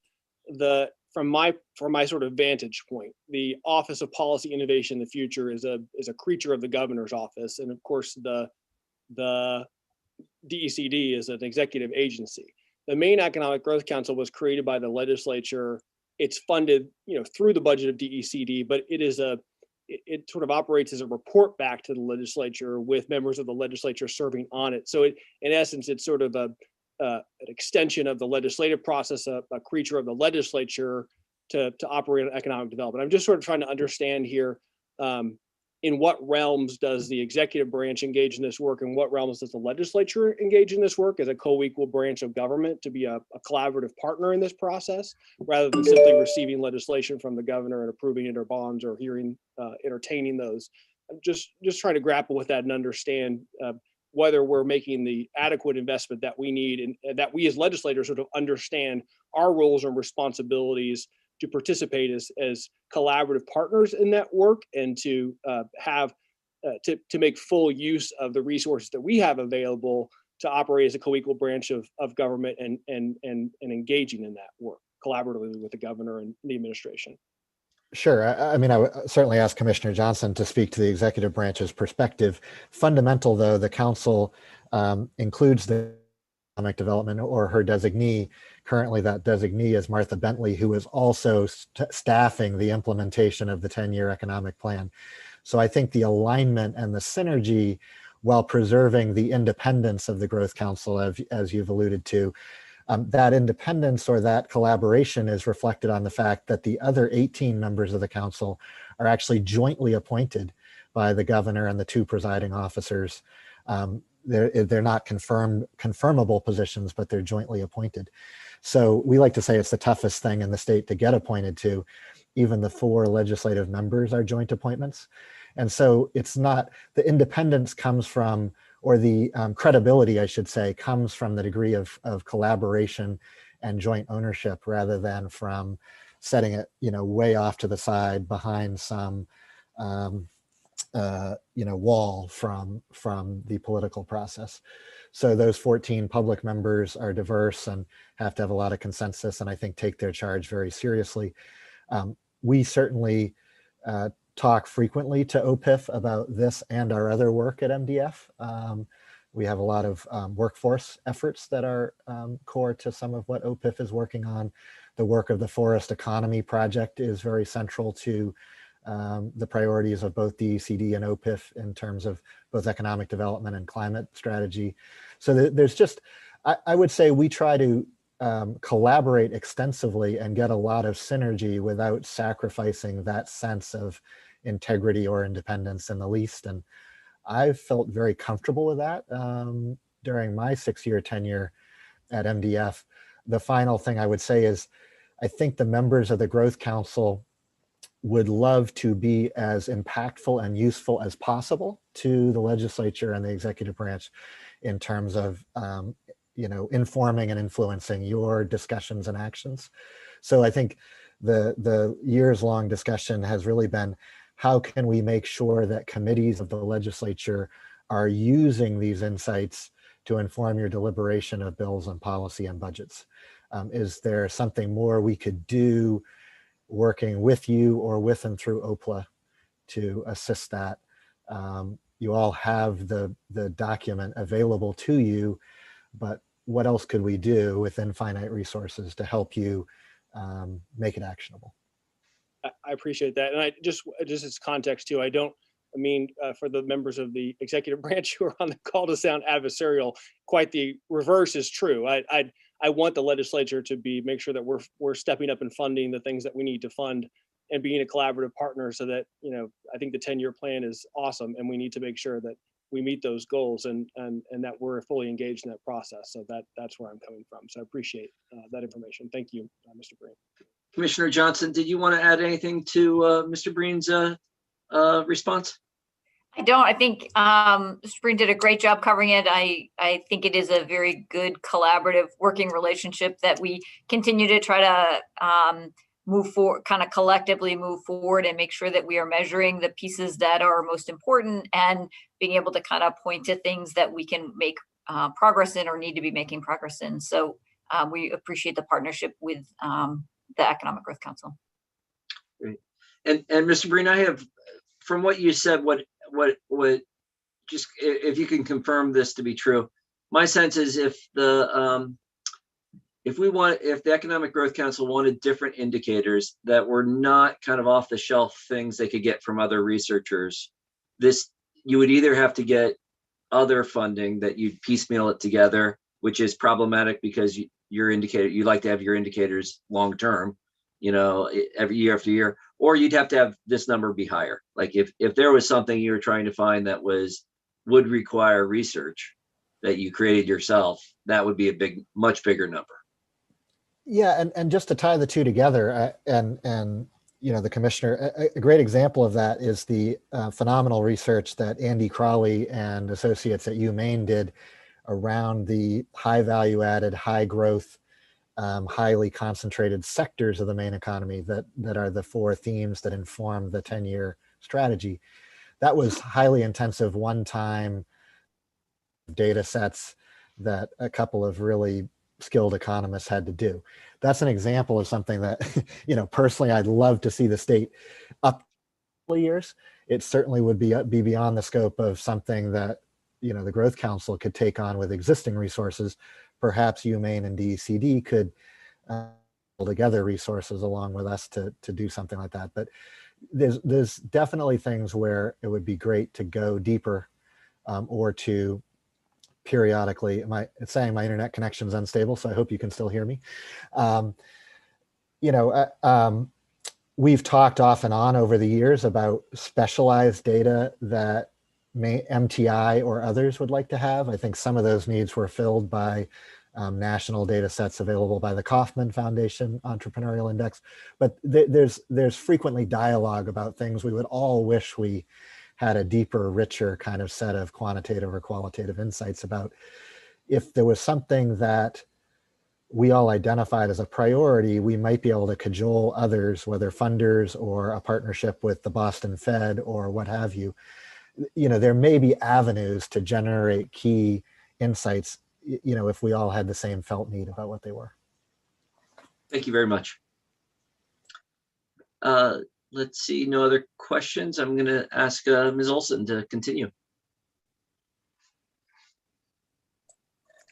from my sort of vantage point, the Office of Policy Innovation in the Future is a creature of the governor's office, and of course the DECD is an executive agency. The Maine Economic Growth Council was created by the legislature. It's funded, through the budget of DECD, but it sort of operates as a report back to the legislature with members of the legislature serving on it. So in essence, it's sort of an extension of the legislative process, a creature of the legislature to operate on economic development. I'm just sort of trying to understand here, in what realms does the executive branch engage in this work, and what realms does the legislature engage in this work as a co-equal branch of government to be a collaborative partner in this process, rather than simply receiving legislation from the governor and approving it or bonds or entertaining those. I'm just trying to grapple with that and understand whether we're making the adequate investment that we need, and that we as legislators sort of understand our roles and responsibilities to participate as collaborative partners in that work, and to to make full use of the resources that we have available to operate as a co-equal branch of government and engaging in that work collaboratively with the governor and the administration. Sure. I mean, I would certainly ask Commissioner Johnson to speak to the executive branch's perspective. Fundamental, though, the council includes the economic development or her designee. Currently, that designee is Martha Bentley, who is also staffing the implementation of the 10-year economic plan. So I think the alignment and the synergy, while preserving the independence of the Growth Council, as you've alluded to, that independence or that collaboration is reflected on the fact that the other 18 members of the council are actually jointly appointed by the governor and the two presiding officers. They're not confirmable positions, but they're jointly appointed. So we like to say it's the toughest thing in the state to get appointed to. Even the 4 legislative members are joint appointments. And so it's not, the independence comes from, or the credibility, I should say, comes from the degree of collaboration and joint ownership, rather than from setting it, way off to the side behind some, wall from the political process. So those 14 public members are diverse and have to have a lot of consensus, and I think take their charge very seriously. We certainly talk frequently to OPIF about this and our other work at MDF. We have a lot of workforce efforts that are core to some of what OPIF is working on. The work of the Forest Economy Project is very central to the priorities of both DECD and OPIF in terms of both economic development and climate strategy. So there's just, I would say we try to collaborate extensively and get a lot of synergy without sacrificing that sense of integrity or independence in the least. And I've felt very comfortable with that during my 6-year tenure at MDF. The final thing I would say is, I think the members of the Growth Council would love to be as impactful and useful as possible to the legislature and the executive branch in terms of informing and influencing your discussions and actions. So I think the years-long discussion has really been, how can we make sure that committees of the legislature are using these insights to inform your deliberation of bills and policy and budgets? Is there something more we could do working with you or with and through OPLA to assist that? You all have the document available to you, but what else could we do within finite resources to help you make it actionable? I appreciate that. And I just as context too, for the members of the executive branch who are on the call to sound adversarial, quite the reverse is true. I want the legislature to make sure that we're stepping up and funding the things that we need to fund and being a collaborative partner, so that, I think the 10-year plan is awesome, and we need to make sure that we meet those goals and that we're fully engaged in that process. So that's where I'm coming from. So I appreciate that information. Thank you, Mr. Breen. Commissioner Johnson, did you want to add anything to Mr. Breen's response? I don't. I think Mr. Breen did a great job covering it. I think it is a very good collaborative working relationship that we continue to try to move forward, kind of collectively move forward and make sure that we are measuring the pieces that are most important and being able to kind of point to things that we can make progress in or need to be making progress in. So we appreciate the partnership with the Economic Growth Council. Great. And Mr. Breen, I have, from what you said, what just if you can confirm this to be true, my sense is if the Economic Growth Council wanted different indicators that were not kind of off the shelf things they could get from other researchers, you would either have to get other funding that you'd piecemeal it together, which is problematic because you like to have your indicators long term, every year after year, or you'd have to have this number be higher. Like if there was something you were trying to find that would require research that you created yourself, that would be a much bigger number. Yeah, and just to tie the two together, and the commissioner, a great example of that is the phenomenal research that Andy Crawley and associates at UMaine did around the high value added, high growth, highly concentrated sectors of the Maine economy that are the 4 themes that inform the 10-year strategy. That was highly intensive one-time data sets that a couple of really skilled economists had to do. That's an example of something that, personally, I'd love to see the state up years. It certainly would be beyond the scope of something that, the Growth Council could take on with existing resources. Perhaps UMaine and DECD could pull together resources along with us to do something like that. But there's definitely things where it would be great to go deeper or to periodically. It's saying my internet connection is unstable, so I hope you can still hear me. We've talked off and on over the years about specialized data that MTI or others would like to have. I think some of those needs were filled by national data sets available by the Kauffman Foundation Entrepreneurial Index. But there's frequently dialogue about things we would all wish we had a deeper, richer kind of set of quantitative or qualitative insights about. If there was something that we all identified as a priority, we might be able to cajole others, whether funders or a partnership with the Boston Fed or what have you. There may be avenues to generate key insights, if we all had the same felt need about what they were. Thank you very much. Let's see, no other questions. I'm going to ask Ms. Olson to continue.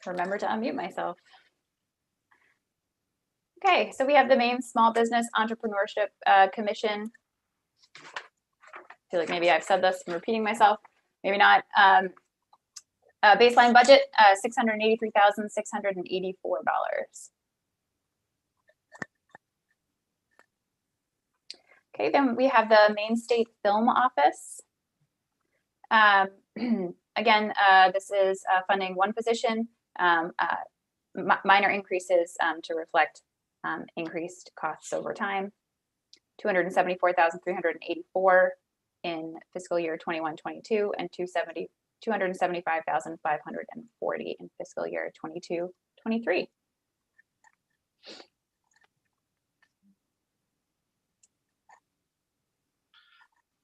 Remember to unmute myself. Okay, so we have the Maine Small Business Entrepreneurship Commission. I feel like maybe I've said this, I'm repeating myself, maybe not. Baseline budget, $683,684. Okay, then we have the Maine State Film Office. Again, this is funding one position, minor increases to reflect increased costs over time. $274,384 in fiscal year 21-22 and $275,540 in fiscal year 22-23.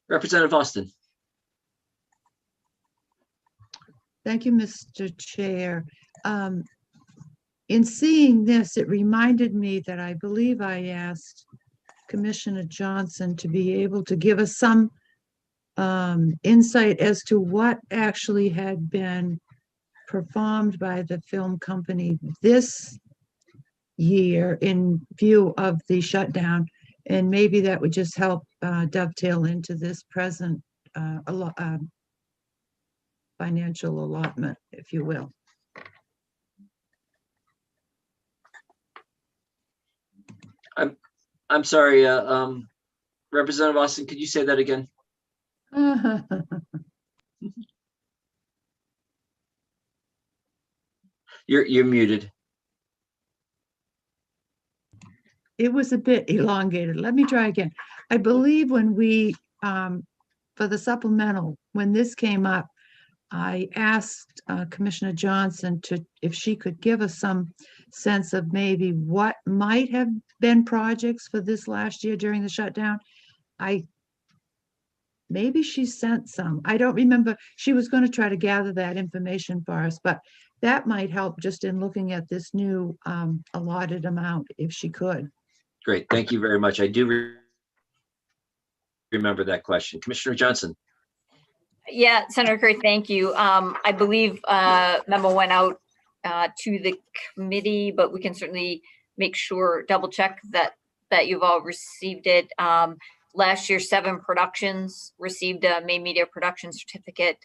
Representative Austin. Thank you, Mr. Chair. In seeing this, it reminded me that I believe I asked Commissioner Johnson to be able to give us some insight as to what actually had been performed by the film company this year in view of the shutdown. And maybe that would just help dovetail into this present financial allotment, if you will. I'm sorry, Representative Austin, could you say that again? You're muted. it was a bit elongated. Let me try again. I believe when we, for the supplemental, when this came up, I asked Commissioner Johnson if she could give us some sense of maybe what might have been projects for this last year during the shutdown. Maybe she sent some. I don't remember. She was going to try to gather that information for us, but that might help just in looking at this new allotted amount if she could. Great, thank you very much. I do remember that question. Commissioner Johnson. Yeah, Senator Curry, thank you. I believe memo went out to the committee, but we can certainly make sure, double check that you've all received it. Last year, 7 productions received a Maine Media Production Certificate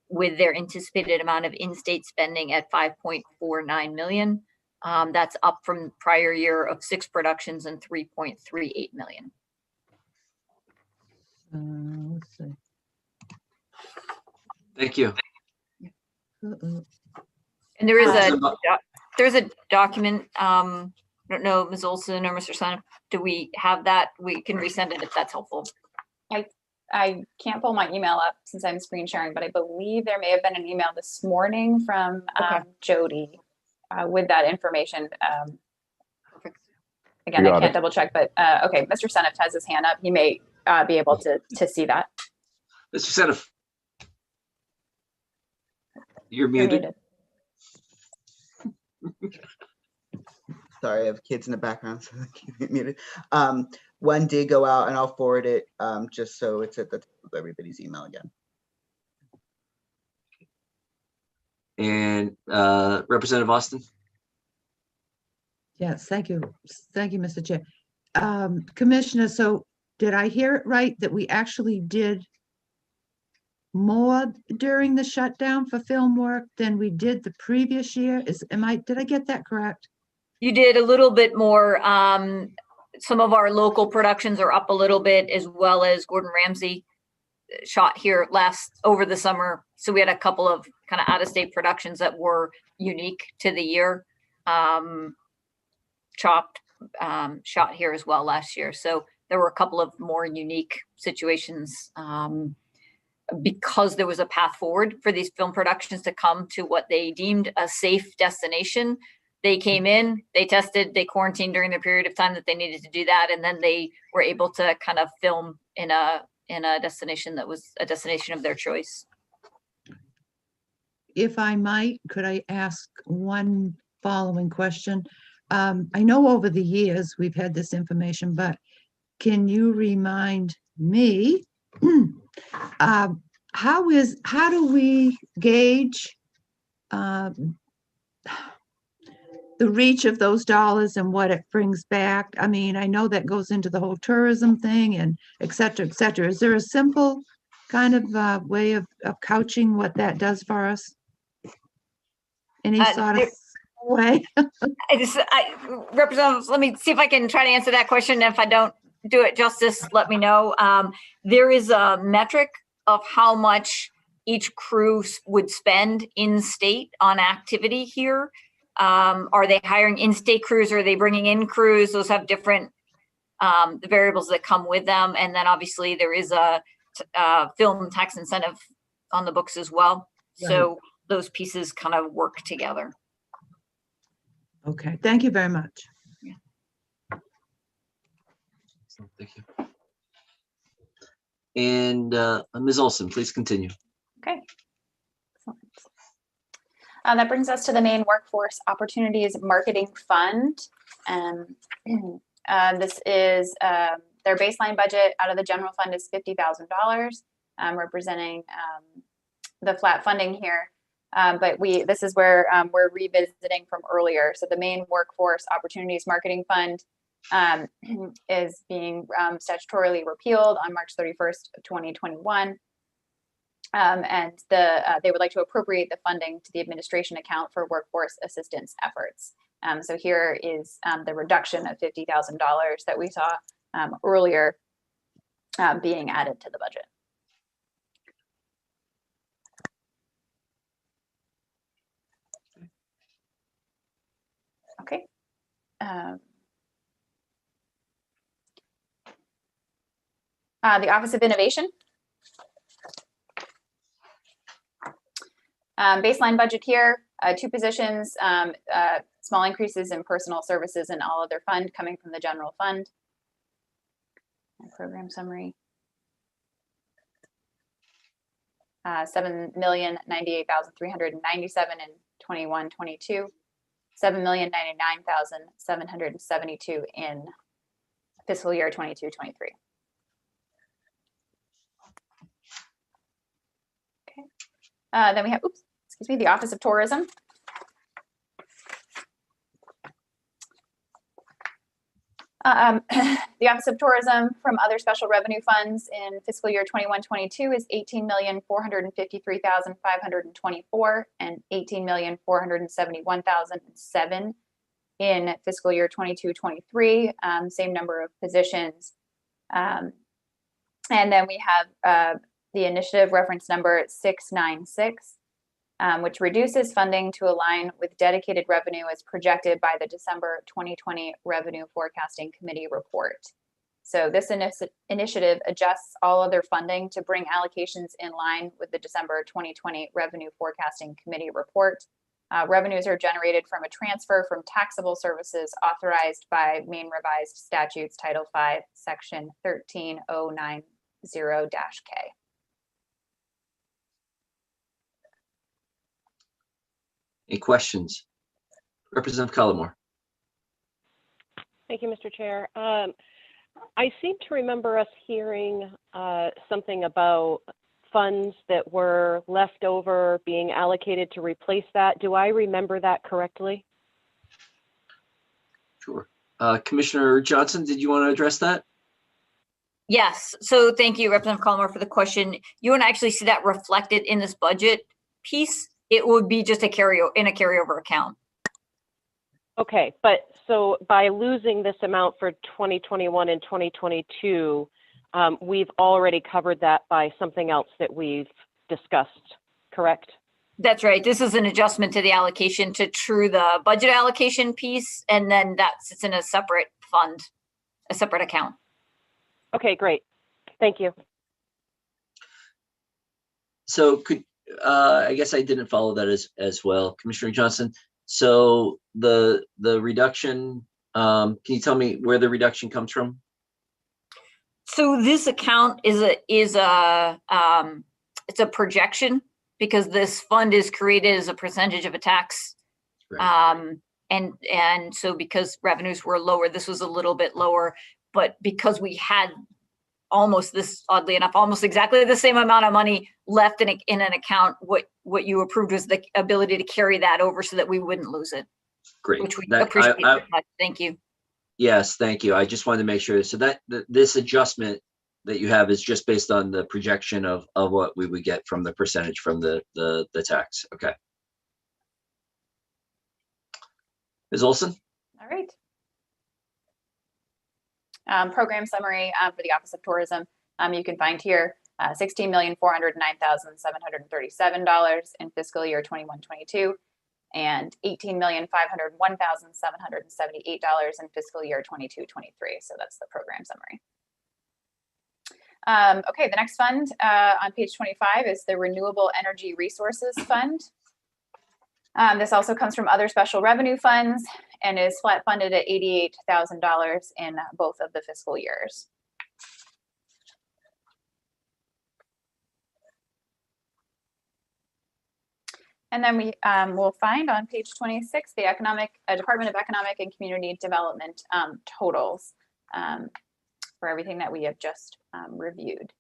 with their anticipated amount of in-state spending at $5.49 million. That's up from prior year of 6 productions and $3.38 million. Let's see. Thank you. Uh-oh. And there's a document. I don't know, Ms. Olson or Mr. Son, do we have that? We can resend it if that's helpful. I can't pull my email up since I'm screen sharing, but I believe there may have been an email this morning from Jody with that information. Again, I can't double check, but okay, Mr. Seneff has his hand up. He may be able to see that. Mr. Seneff. You're muted. Sorry, I have kids in the background, so I keep it muted. One did go out, and I'll forward it just so it's at the top of everybody's email again. And Representative Austin. Yes, thank you. Thank you, Mr. Chair. Commissioner, so did I hear it right that we actually did more during the shutdown for film work than we did the previous year? Did I get that correct? You did a little bit more. Some of our local productions are up a little bit, as well as Gordon Ramsay shot here over the summer. So we had a couple of kind of out-of-state productions that were unique to the year. Chopped shot here as well last year. So there were a couple of more unique situations because there was a path forward for these film productions to come to what they deemed a safe destination. They came in, they tested, they quarantined during the period of time that they needed to do that, and then they were able to kind of film in a destination that was a destination of their choice. If I might, could I ask one following question? I know over the years we've had this information, but can you remind me how do we gauge the reach of those dollars and what it brings back? I mean, I know that goes into the whole tourism thing and et cetera, et cetera. Is there a simple kind of way of couching what that does for us? Any sort of way? Representative, let me see if I can try to answer that question. If I don't do it justice, let me know. There is a metric of how much each crew would spend in state on activity here. Are they hiring in-state crews? Or are they bringing in crews? Those have different the variables that come with them. And then obviously there is a film tax incentive on the books as well. Right. So those pieces kind of work together. Okay, thank you very much. Thank you. And Ms. Olson, please continue. Okay. Excellent. That brings us to the Maine Workforce Opportunities Marketing Fund. This is their baseline budget out of the general fund is $50,000, representing the flat funding here. But this is where we're revisiting from earlier. So the Maine Workforce Opportunities Marketing Fund is being statutorily repealed on March 31st, 2021. And they would like to appropriate the funding to the administration account for workforce assistance efforts. So here is the reduction of $50,000 that we saw earlier being added to the budget. Okay. The Office of Innovation. Baseline budget here, 2 positions, small increases in personal services and all other fund coming from the general fund. And program summary. 7,098,397 in 21-22, 7,099,772 in fiscal year 22-23. Okay. Then we have, the Office of Tourism. The Office of Tourism from other special revenue funds in fiscal year 21-22 is 18,453,524 and 18,471,007 in fiscal year 22-23. Same number of positions. And then we have the initiative reference number 696. Which reduces funding to align with dedicated revenue as projected by the December 2020 Revenue Forecasting Committee report. So this initiative adjusts all other funding to bring allocations in line with the December 2020 Revenue Forecasting Committee report. Revenues are generated from a transfer from taxable services authorized by Maine Revised Statutes Title 5, Section 13090-K. Any questions? Representative Collmore. Thank you, Mr. Chair. I seem to remember us hearing something about funds that were left over being allocated to replace that. Do I remember that correctly? Sure. Commissioner Johnson, did you want to address that? Yes, so thank you, Representative Collmore, for the question. You won't actually see that reflected in this budget piece. It would be just a carryover account. Okay, but so by losing this amount for 2021 and 2022, we've already covered that by something else that we've discussed, correct? That's right. This is an adjustment to the allocation to true the budget allocation piece, and then that sits in a separate fund, a separate account. Okay, great. Thank you. So I guess I didn't follow that as well, Commissioner Johnson. So the reduction, can you tell me where the reduction comes from? So this account is a projection because this fund is created as a percentage of a tax. Right. And so because revenues were lower, this was a little bit lower, but because we had oddly enough, almost exactly the same amount of money left in an account, what you approved was the ability to carry that over so that we wouldn't lose it. Great. Which we appreciate very much. Thank you. Yes, thank you. I just wanted to make sure. So that this adjustment that you have is just based on the projection of what we would get from the percentage from the tax. Okay. Ms. Olson? All right. Program summary for the Office of Tourism. You can find here $16,409,737 in fiscal year 21-22 and $18,501,778 in fiscal year 22-23. So that's the program summary. Okay, the next fund on page 25 is the Renewable Energy Resources Fund. This also comes from other special revenue funds and is flat funded at $88,000 in both of the fiscal years. And then we will find on page 26 the Department of Economic and Community Development totals for everything that we have just reviewed.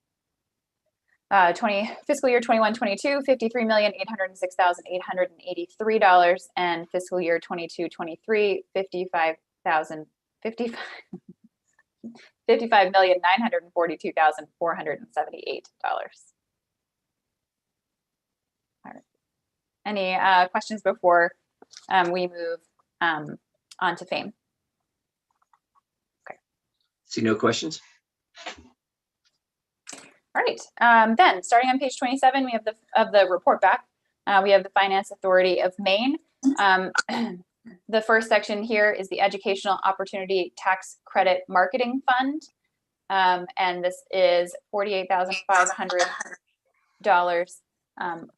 Fiscal year 21-22, $53,806,883, and fiscal year 22-23, $55,942,478. All right. Any questions before we move on to FAME? Okay. See no questions. All right, then starting on page 27, we have the report back. We have the Finance Authority of Maine. The first section here is the Educational Opportunity Tax Credit Marketing Fund. And this is $48,500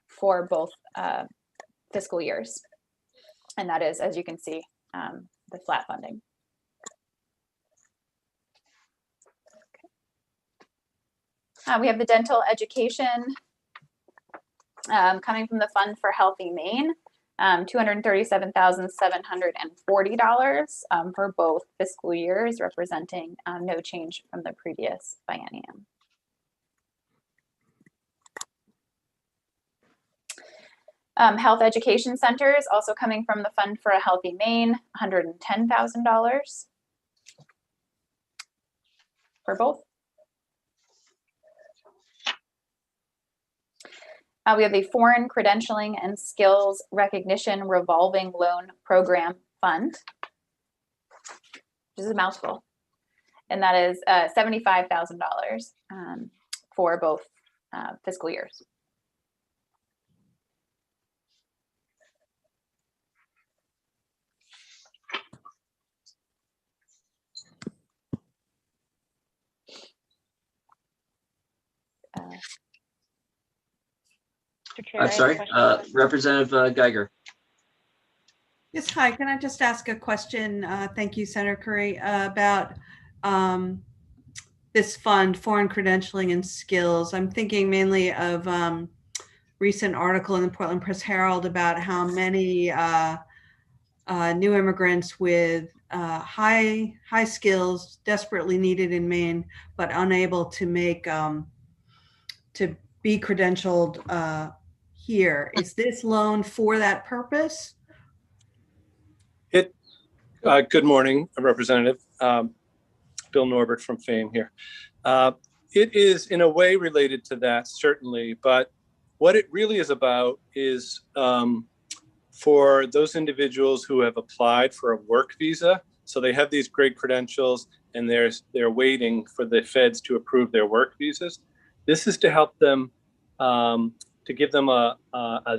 for both fiscal years. And that is, as you can see, the flat funding. We have the dental education coming from the Fund for Healthy Maine, $237,740 for both fiscal years, representing no change from the previous biennium. Health education centers also coming from the Fund for a Healthy Maine, $110,000 for both. We have the Foreign Credentialing and Skills Recognition Revolving Loan Program Fund, which is a mouthful, and that is $75,000 for both fiscal years. I'm sorry, Representative Geiger. Yes, hi. Can I just ask a question? Thank you, Senator Curry, about this fund, Foreign Credentialing and Skills. I'm thinking mainly of recent article in the Portland Press Herald about how many new immigrants with high skills desperately needed in Maine, but unable to make to be credentialed here. Is this loan for that purpose? Good morning, Representative. Bill Norbert from FAME here. It is in a way related to that, certainly, but what it really is about is for those individuals who have applied for a work visa. So they have these great credentials and they're waiting for the feds to approve their work visas. This is to help them, to give them a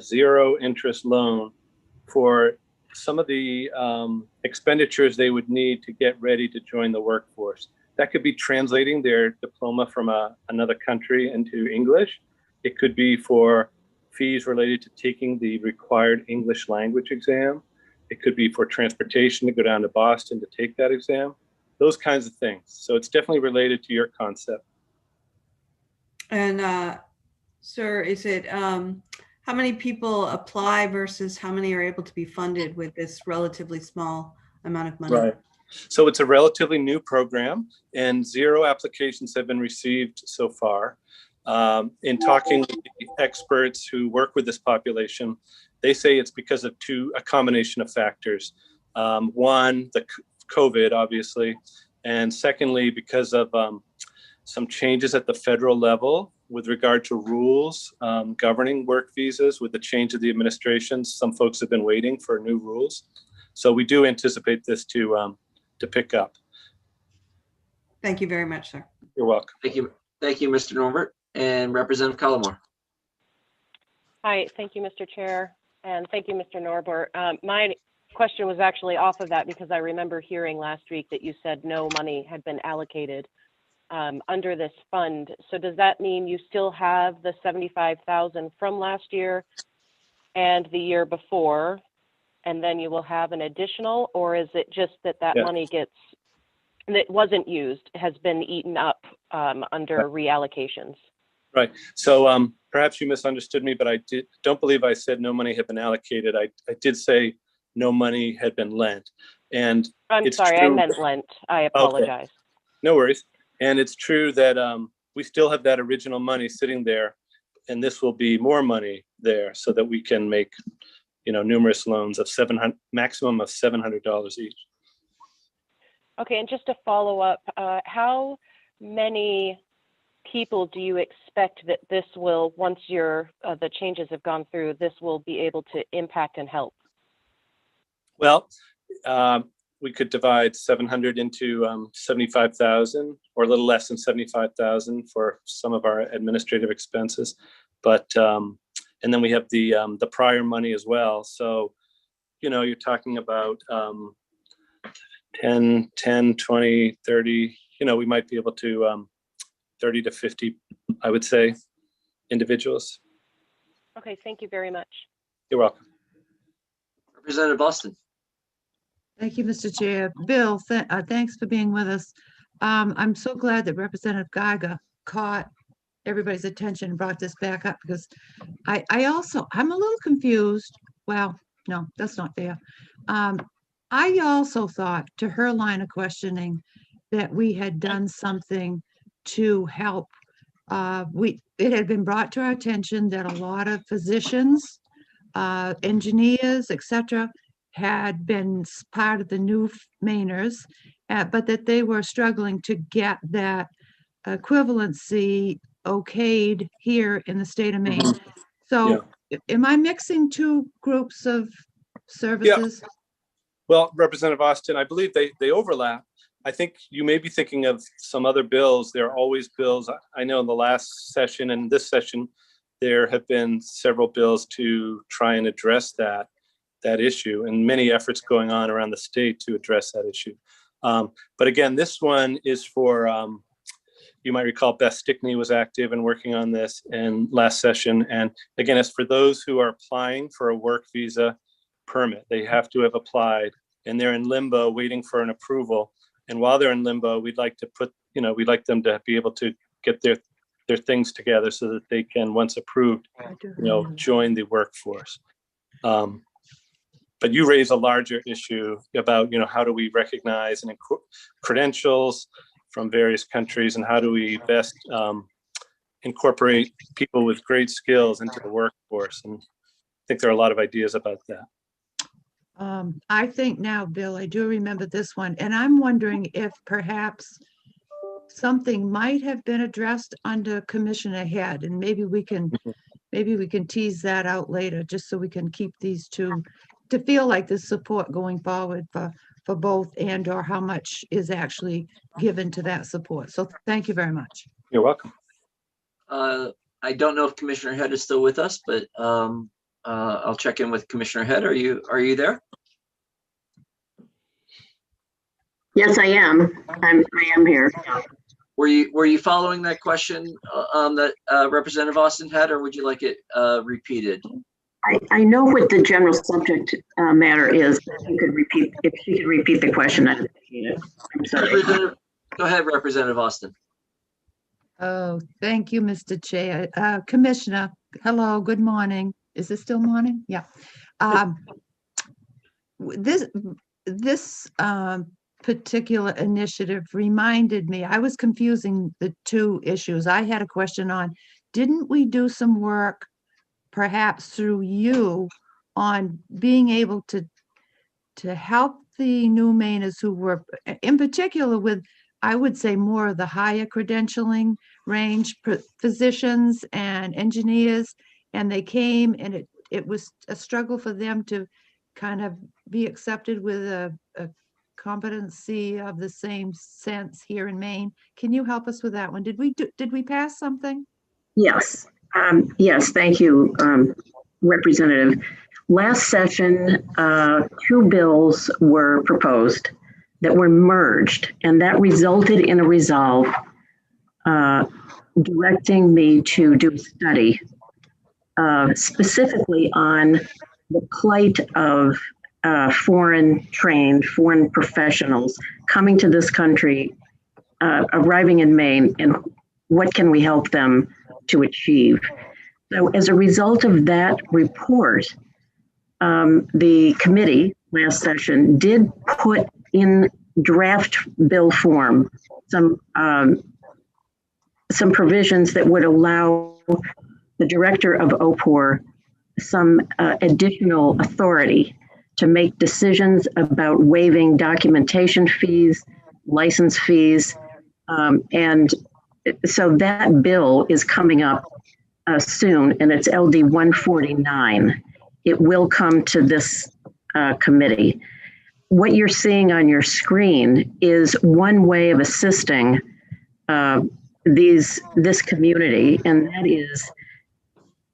zero interest loan for some of the expenditures they would need to get ready to join the workforce. That could be translating their diploma from another country into English. It could be for fees related to taking the required English language exam. It could be for transportation to go down to Boston to take that exam, those kinds of things. So it's definitely related to your concept. And sir, is it, how many people apply versus how many are able to be funded with this relatively small amount of money? Right. So it's a relatively new program and 0 applications have been received so far. In talking with the experts who work with this population, they say it's because of a combination of factors. One, the COVID, obviously, and secondly, because of some changes at the federal level with regard to rules governing work visas. With the change of the administration, some folks have been waiting for new rules. So we do anticipate this to pick up. Thank you very much, sir. You're welcome. Thank you, Mr. Norbert. And Representative Cullimore. Hi, thank you, Mr. Chair, and thank you, Mr. Norbert. My question was actually off of that because I remember hearing last week that you said no money had been allocated under this fund. So does that mean you still have the $75,000 from last year and the year before, and then you will have an additional, or is it just that money that wasn't used has been eaten up under reallocations? Right. So perhaps you misunderstood me, but I don't believe I said no money had been allocated. I did say no money had been lent. And I'm sorry, I meant lent. I apologize. Okay. No worries. And it's true that we still have that original money sitting there, and this will be more money there so that we can make, numerous loans of maximum of $700 each. Okay, and just to follow up, how many people do you expect that this will, once the changes have gone through, this will be able to impact and help? Well, we could divide 700 into 75,000, or a little less than 75,000 for some of our administrative expenses. But and then we have the prior money as well. So, you're talking about 10, 20, 30, we might be able to 30 to 50, I would say, individuals. Okay, thank you very much. You're welcome. Representative Austin. Thank you, Mr. Chair. Bill, thanks for being with us. I'm so glad that Representative Geiger caught everybody's attention and brought this back up, because I'm a little confused. Well, no, that's not fair. I also thought, to her line of questioning, that we had done something to help. It had been brought to our attention that a lot of physicians, engineers, etc., had been part of the new Mainers, but that they were struggling to get that equivalency okayed here in the state of Maine. So am I mixing two groups of services? Well, Representative Austin, I believe they overlap. I think you may be thinking of some other bills. There are always bills. I know in the last session and this session, there have been several bills to try and address that issue, and many efforts going on around the state to address that issue. But again, this one is for, you might recall Beth Stickney was active and working on this in last session. And again, it's for those who are applying for a work visa permit. They have to have applied and they're in limbo waiting for an approval. And while they're in limbo, we'd like them to be able to get their things together so that they can, once approved, join the workforce. But you raise a larger issue about, how do we recognize and credentials from various countries, and how do we best incorporate people with great skills into the workforce? And I think there are a lot of ideas about that. I think now, Bill, I do remember this one, and I'm wondering if perhaps something might have been addressed under Commissioner Head, and maybe we can tease that out later, just so we can keep these two to feel like there's support going forward for both, and or how much is actually given to that support. So thank you very much. You're welcome. I don't know if Commissioner Head is still with us, but I'll check in with Commissioner Head. Are you there? Yes, I am. I am here. Were you following that question that Representative Austin had, or would you like it repeated? I know what the general subject matter is. If she could repeat the question, I'd appreciate it. I'm sorry. Go ahead, Representative Austin. Oh, thank you, Mr. Chair. Commissioner, hello, good morning. Is it still morning? Yeah. This particular initiative reminded me, I was confusing the two issues. I had a question on, didn't we do some work perhaps through you on being able to help the new Mainers who were in particular with, I would say, more of the higher credentialing range physicians and engineers, and they came and it was a struggle for them to kind of be accepted with a competency of the same sense here in Maine. Can you help us with that one? Did we pass something? Yes. Yes, thank you, Representative. Last session, two bills were proposed that were merged, and that resulted in a resolve directing me to do a study specifically on the plight of foreign professionals coming to this country, arriving in Maine, and what can we help them to achieve. So as a result of that report, the committee last session did put in draft bill form some provisions that would allow the director of OPOR some additional authority to make decisions about waiving documentation fees, license fees, and so that bill is coming up soon, and it's LD 149. It will come to this committee. What you're seeing on your screen is one way of assisting this community, and that is,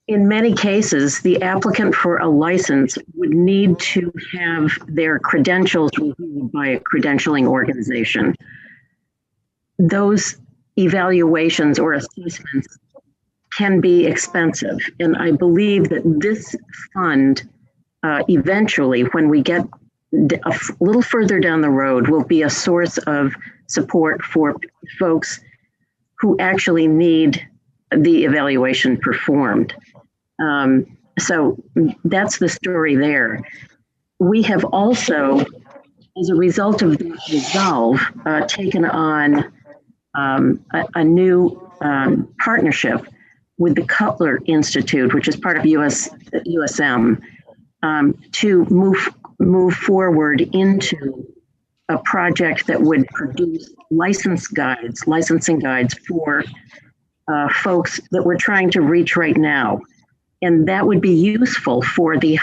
in many cases, the applicant for a license would need to have their credentials reviewed by a credentialing organization. those evaluations or assessments can be expensive. And I believe that this fund eventually, when we get a little further down the road, will be a source of support for folks who actually need the evaluation performed. So that's the story there. We have also, as a result of the resolve, taken on a new partnership with the Cutler Institute, which is part of USM, to move forward into a project that would produce licensing guides for folks that we're trying to reach right now. And that would be useful for the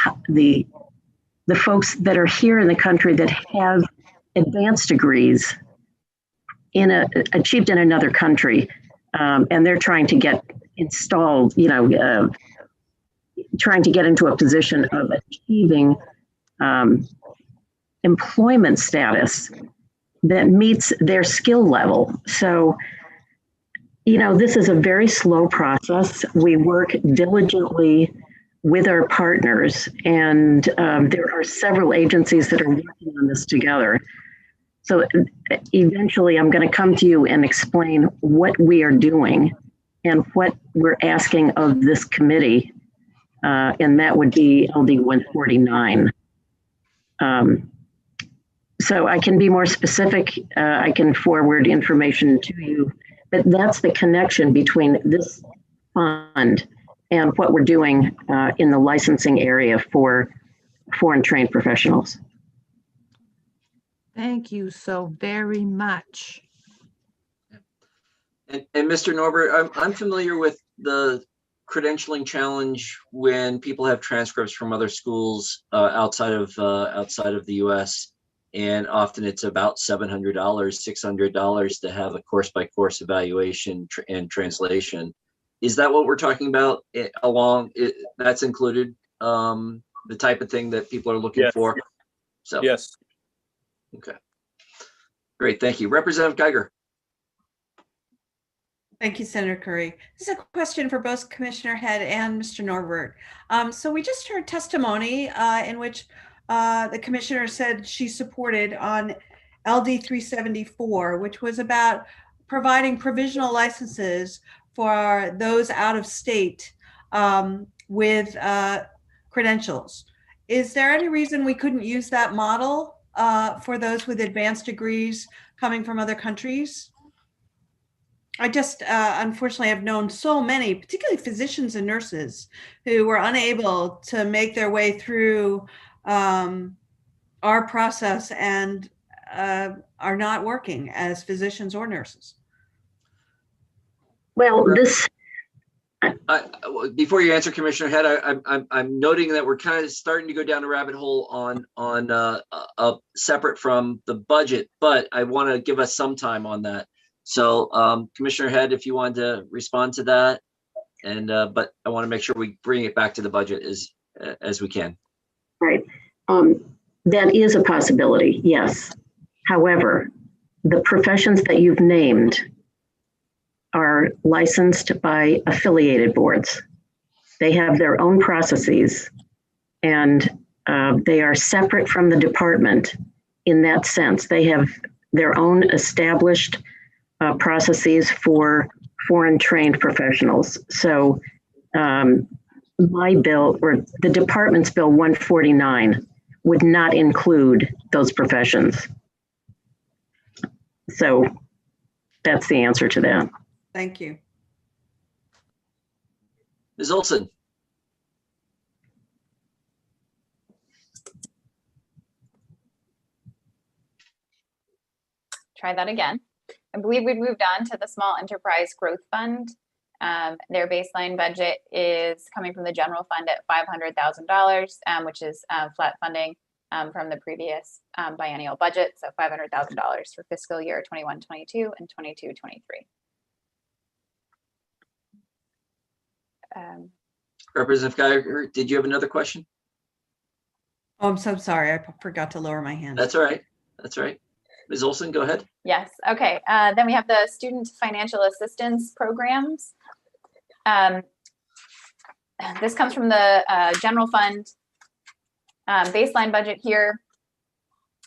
folks that are here in the country that have advanced degrees achieved in another country, and they're trying to get installed, trying to get into a position of achieving employment status that meets their skill level. So, this is a very slow process. We work diligently with our partners, and there are several agencies that are working on this together. So eventually I'm going to come to you and explain what we are doing and what we're asking of this committee, and that would be LD 149. So I can be more specific. I can forward information to you, but that's the connection between this fund and what we're doing in the licensing area for foreign trained professionals. Thank you so very much. And Mr. Norbert, I'm familiar with the credentialing challenge when people have transcripts from other schools outside of the U.S. And often it's about $700, $600 to have a course-by-course evaluation and translation. Is that what we're talking about? That's included, the type of thing that people are looking for? So Yes. Okay. Great, thank you. Representative Geiger. Thank you, Senator Curry. This is a question for both Commissioner Head and Mr. Norbert. So we just heard testimony in which the commissioner said she supported on LD 374, which was about providing provisional licenses for those out of state with credentials. Is there any reason we couldn't use that model for those with advanced degrees coming from other countries? I just unfortunately have known so many, particularly physicians and nurses, who were unable to make their way through our process and are not working as physicians or nurses. Well, before you answer, Commissioner Head, I'm noting that we're kind of starting to go down a rabbit hole on separate from the budget, but I want to give us some time on that. So, Commissioner Head, if you wanted to respond to that, and but I want to make sure we bring it back to the budget as we can. Right. That is a possibility, yes. However, the professions that you've named are licensed by affiliated boards. They have their own processes, and they are separate from the department in that sense. They have their own established processes for foreign trained professionals. So my bill, or the department's bill 149, would not include those professions. So that's the answer to that. Thank you. Ms. Olson. Try that again. I believe we've moved on to the Small Enterprise Growth Fund. Their baseline budget is coming from the general fund at $500,000, which is flat funding from the previous biennial budget. So $500,000 for fiscal year 21-22 and 22-23. Representative Geiger, did you have another question? Oh, I'm so sorry. I forgot to lower my hand. That's all right. That's all right. Ms. Olson, go ahead. Yes, okay. Then we have the student financial assistance programs. This comes from the general fund baseline budget here.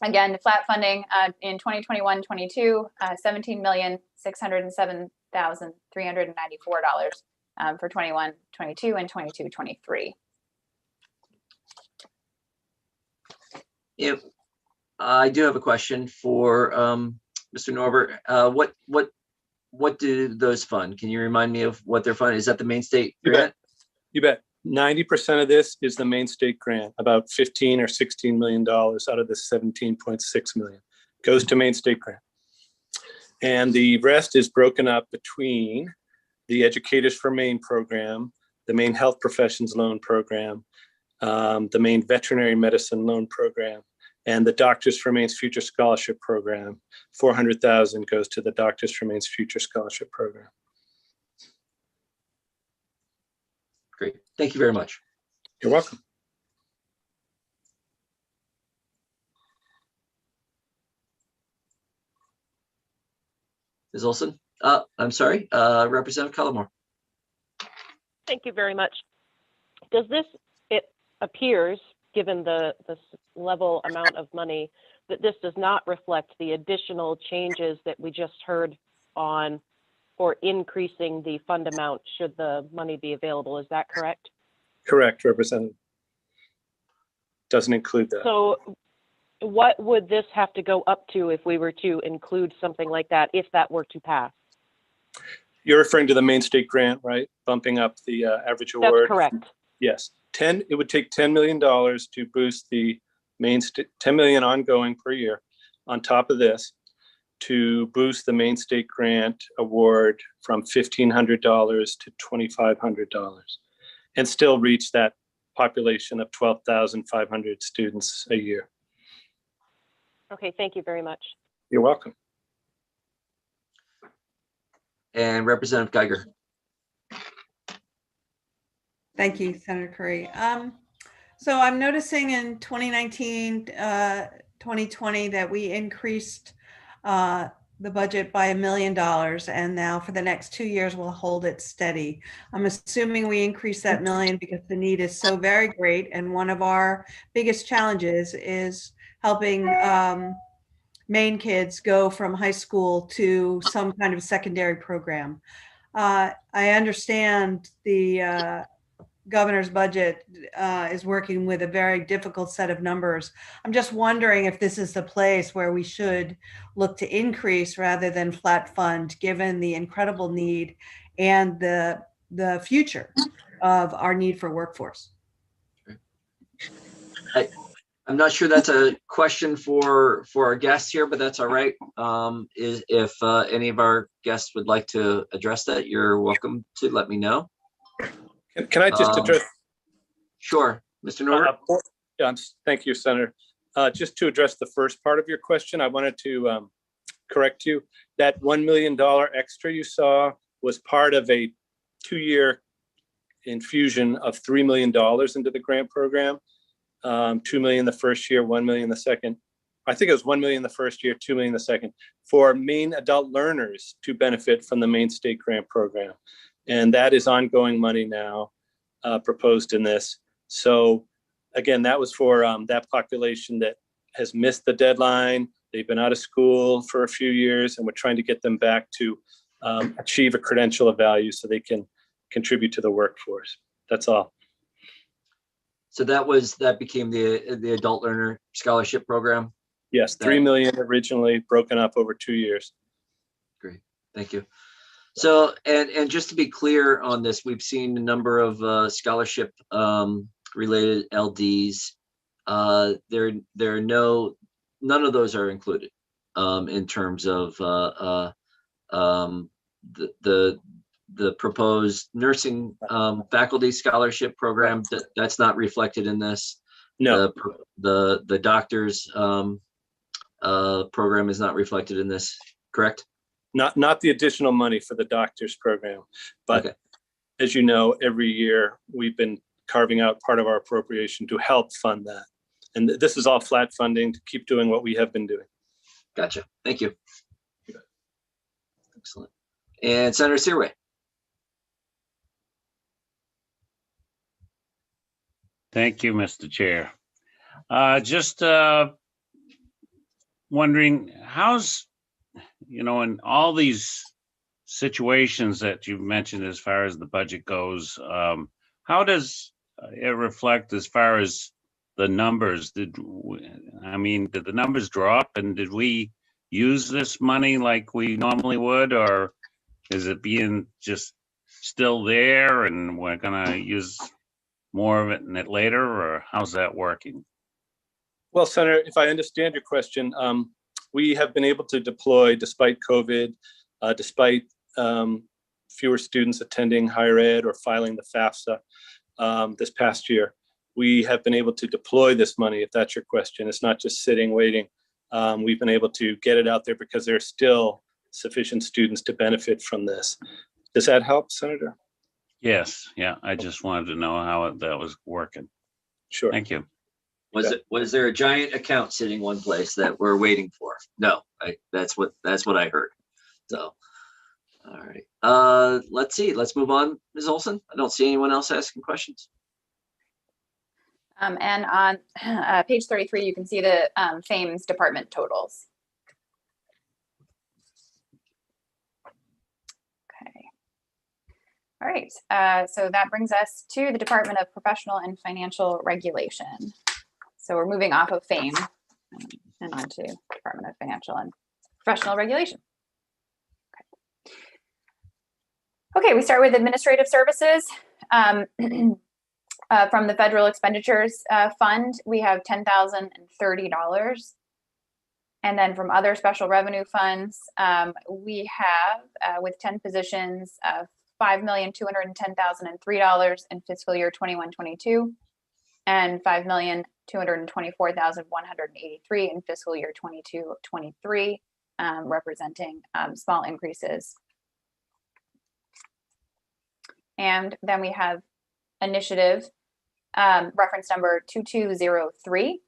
Again, flat funding in 2021-22, $17,607,394 for 21-22 and 22-23. Yep. I do have a question for Mr. Norbert. What do those fund? Can you remind me of what they're funding? Is that the Maine State grant? You bet. 90% of this is the Maine State grant, about 15 or $16 million out of the 17.6 million goes to Maine State grant. And the rest is broken up between the Educators for Maine program, the Maine Health Professions Loan Program, the Maine Veterinary Medicine Loan Program, and the Doctors for Maine's Future Scholarship Program. 400,000 goes to the Doctors for Maine's Future Scholarship Program. Great. Thank you very much. You're welcome. Ms. Olson? I'm sorry, Representative Cullimore. Thank you very much. Does this, it appears, given the level amount of money, that this does not reflect the additional changes that we just heard on or increasing the fund amount should the money be available. Is that correct? Correct, Representative. Doesn't include that. So what would this have to go up to if we were to include something like that, if that were to pass? You're referring to the Maine State grant, right? Bumping up the average award. That's correct. Yes. It would take $10 million to boost the Maine State, 10 million ongoing per year on top of this, to boost the Maine State grant award from $1,500 to $2,500 and still reach that population of 12,500 students a year. Okay, thank you very much. You're welcome. And Representative Geiger. Thank you, Senator Curry. So I'm noticing in 2019, 2020 that we increased the budget by $1 million, and now for the next 2 years we'll hold it steady. I'm assuming we increased that million because the need is so very great, and one of our biggest challenges is helping Maine kids go from high school to some kind of secondary program. I understand the governor's budget is working with a very difficult set of numbers. I'm just wondering if this is the place where we should look to increase rather than flat fund, given the incredible need and the future of our need for workforce. I'm not sure that's a question for our guests here, but that's all right. If any of our guests would like to address that, you're welcome to let me know. Can I just address? Sure, Mr. Norbert. Thank you, Senator. Just to address the first part of your question, I wanted to correct you. That $1 million extra you saw was part of a 2-year infusion of $3 million into the grant program. 2 million the first year, 1 million the second. I think it was 1 million the first year, 2 million the second, for Maine adult learners to benefit from the Maine State grant program. And that is ongoing money now proposed in this. So again, that was for that population that has missed the deadline. They've been out of school for a few years, and we're trying to get them back to achieve a credential of value so they can contribute to the workforce. That's all. So that became the adult learner scholarship program? Yes, 3 million originally, broken up over 2 years. Great, thank you. So, and just to be clear on this, we've seen a number of scholarship related LDs. None of those are included in terms of the proposed nursing faculty scholarship program. That's not reflected in this. No. The doctors program is not reflected in this, correct? Not the additional money for the doctors program, but okay. As you know, every year we've been carving out part of our appropriation to help fund that. And this is all flat funding to keep doing what we have been doing. Gotcha. Thank you. Excellent. And Senator Searway. Thank you, Mr. Chair. Just wondering, how's, in all these situations that you've mentioned as far as the budget goes, how does it reflect as far as the numbers? Did the numbers drop, and did we use this money like we normally would, or is it being just still there and we're gonna use more of it later, or how's that working? Well, Senator, if I understand your question, we have been able to deploy despite COVID, despite fewer students attending higher ed or filing the FAFSA this past year. We have been able to deploy this money, if that's your question. It's not just sitting, waiting. We've been able to get it out there because there are still sufficient students to benefit from this. Does that help, Senator? Yes, yeah, I just wanted to know how that was working. Sure. Thank you. Was there a giant account sitting one place that we're waiting for? No, that's what I heard. So, all right. Let's see. Let's move on, Ms. Olson. I don't see anyone else asking questions. And on page 33, you can see the FAMES department totals. Okay. All right. So that brings us to the Department of Professional and Financial Regulation. So we're moving off of FAME and on to Department of Financial and Professional Regulation. Okay, we start with administrative services. From the Federal Expenditures Fund, we have $10,030. And then from other special revenue funds, we have, with 10 positions, $5,210,003 in fiscal year 21-22, and $5,224,183 in fiscal year 22-23, representing small increases. And then we have initiative reference number 2203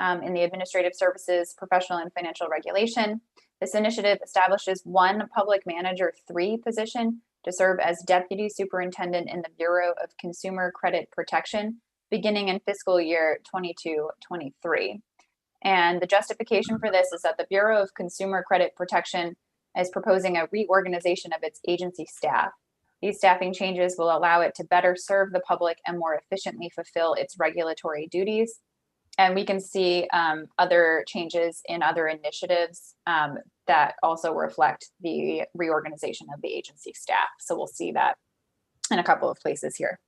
in the Administrative Services, Professional and Financial Regulation. This initiative establishes one Public Manager 3 position to serve as Deputy Superintendent in the Bureau of Consumer Credit Protection, beginning in fiscal year 22-23. And the justification for this is that the Bureau of Consumer Credit Protection is proposing a reorganization of its agency staff. These staffing changes will allow it to better serve the public and more efficiently fulfill its regulatory duties. And we can see other changes in other initiatives that also reflect the reorganization of the agency staff. So we'll see that in a couple of places here.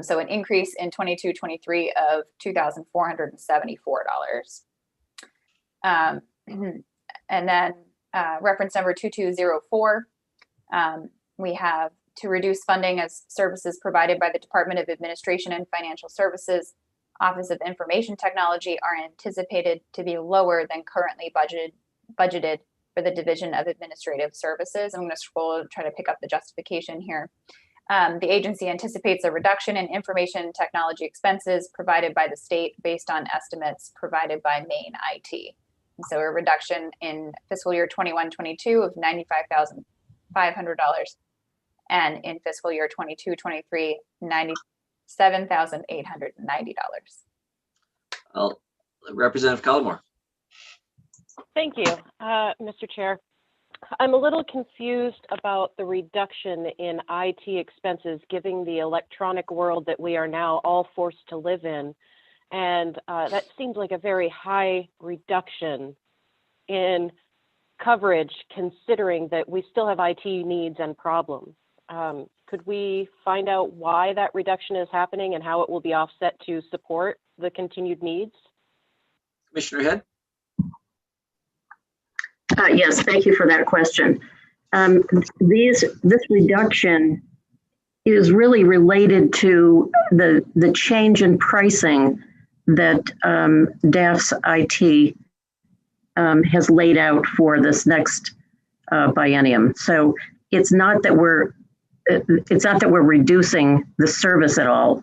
So an increase in 22-23 of $2,474. And then reference number 2204. We have to reduce funding as services provided by the Department of Administration and Financial Services, Office of Information Technology are anticipated to be lower than currently budgeted for the Division of Administrative Services. I'm going to scroll and try to pick up the justification here. The agency anticipates a reduction in information technology expenses provided by the state based on estimates provided by Maine IT. And so a reduction in fiscal year 21-22 of $95,500. And in fiscal year 22-23, $97,890. Representative Collmore. Thank you, Mr. Chair. I'm a little confused about the reduction in IT expenses, given the electronic world that we are now all forced to live in. And that seems like a very high reduction in coverage, considering that we still have IT needs and problems. Could we find out why that reduction is happening and how it will be offset to support the continued needs? Commissioner Head? Yes, thank you for that question. This reduction is really related to the change in pricing that DAF's IT has laid out for this next biennium. So it's not that we're reducing the service at all.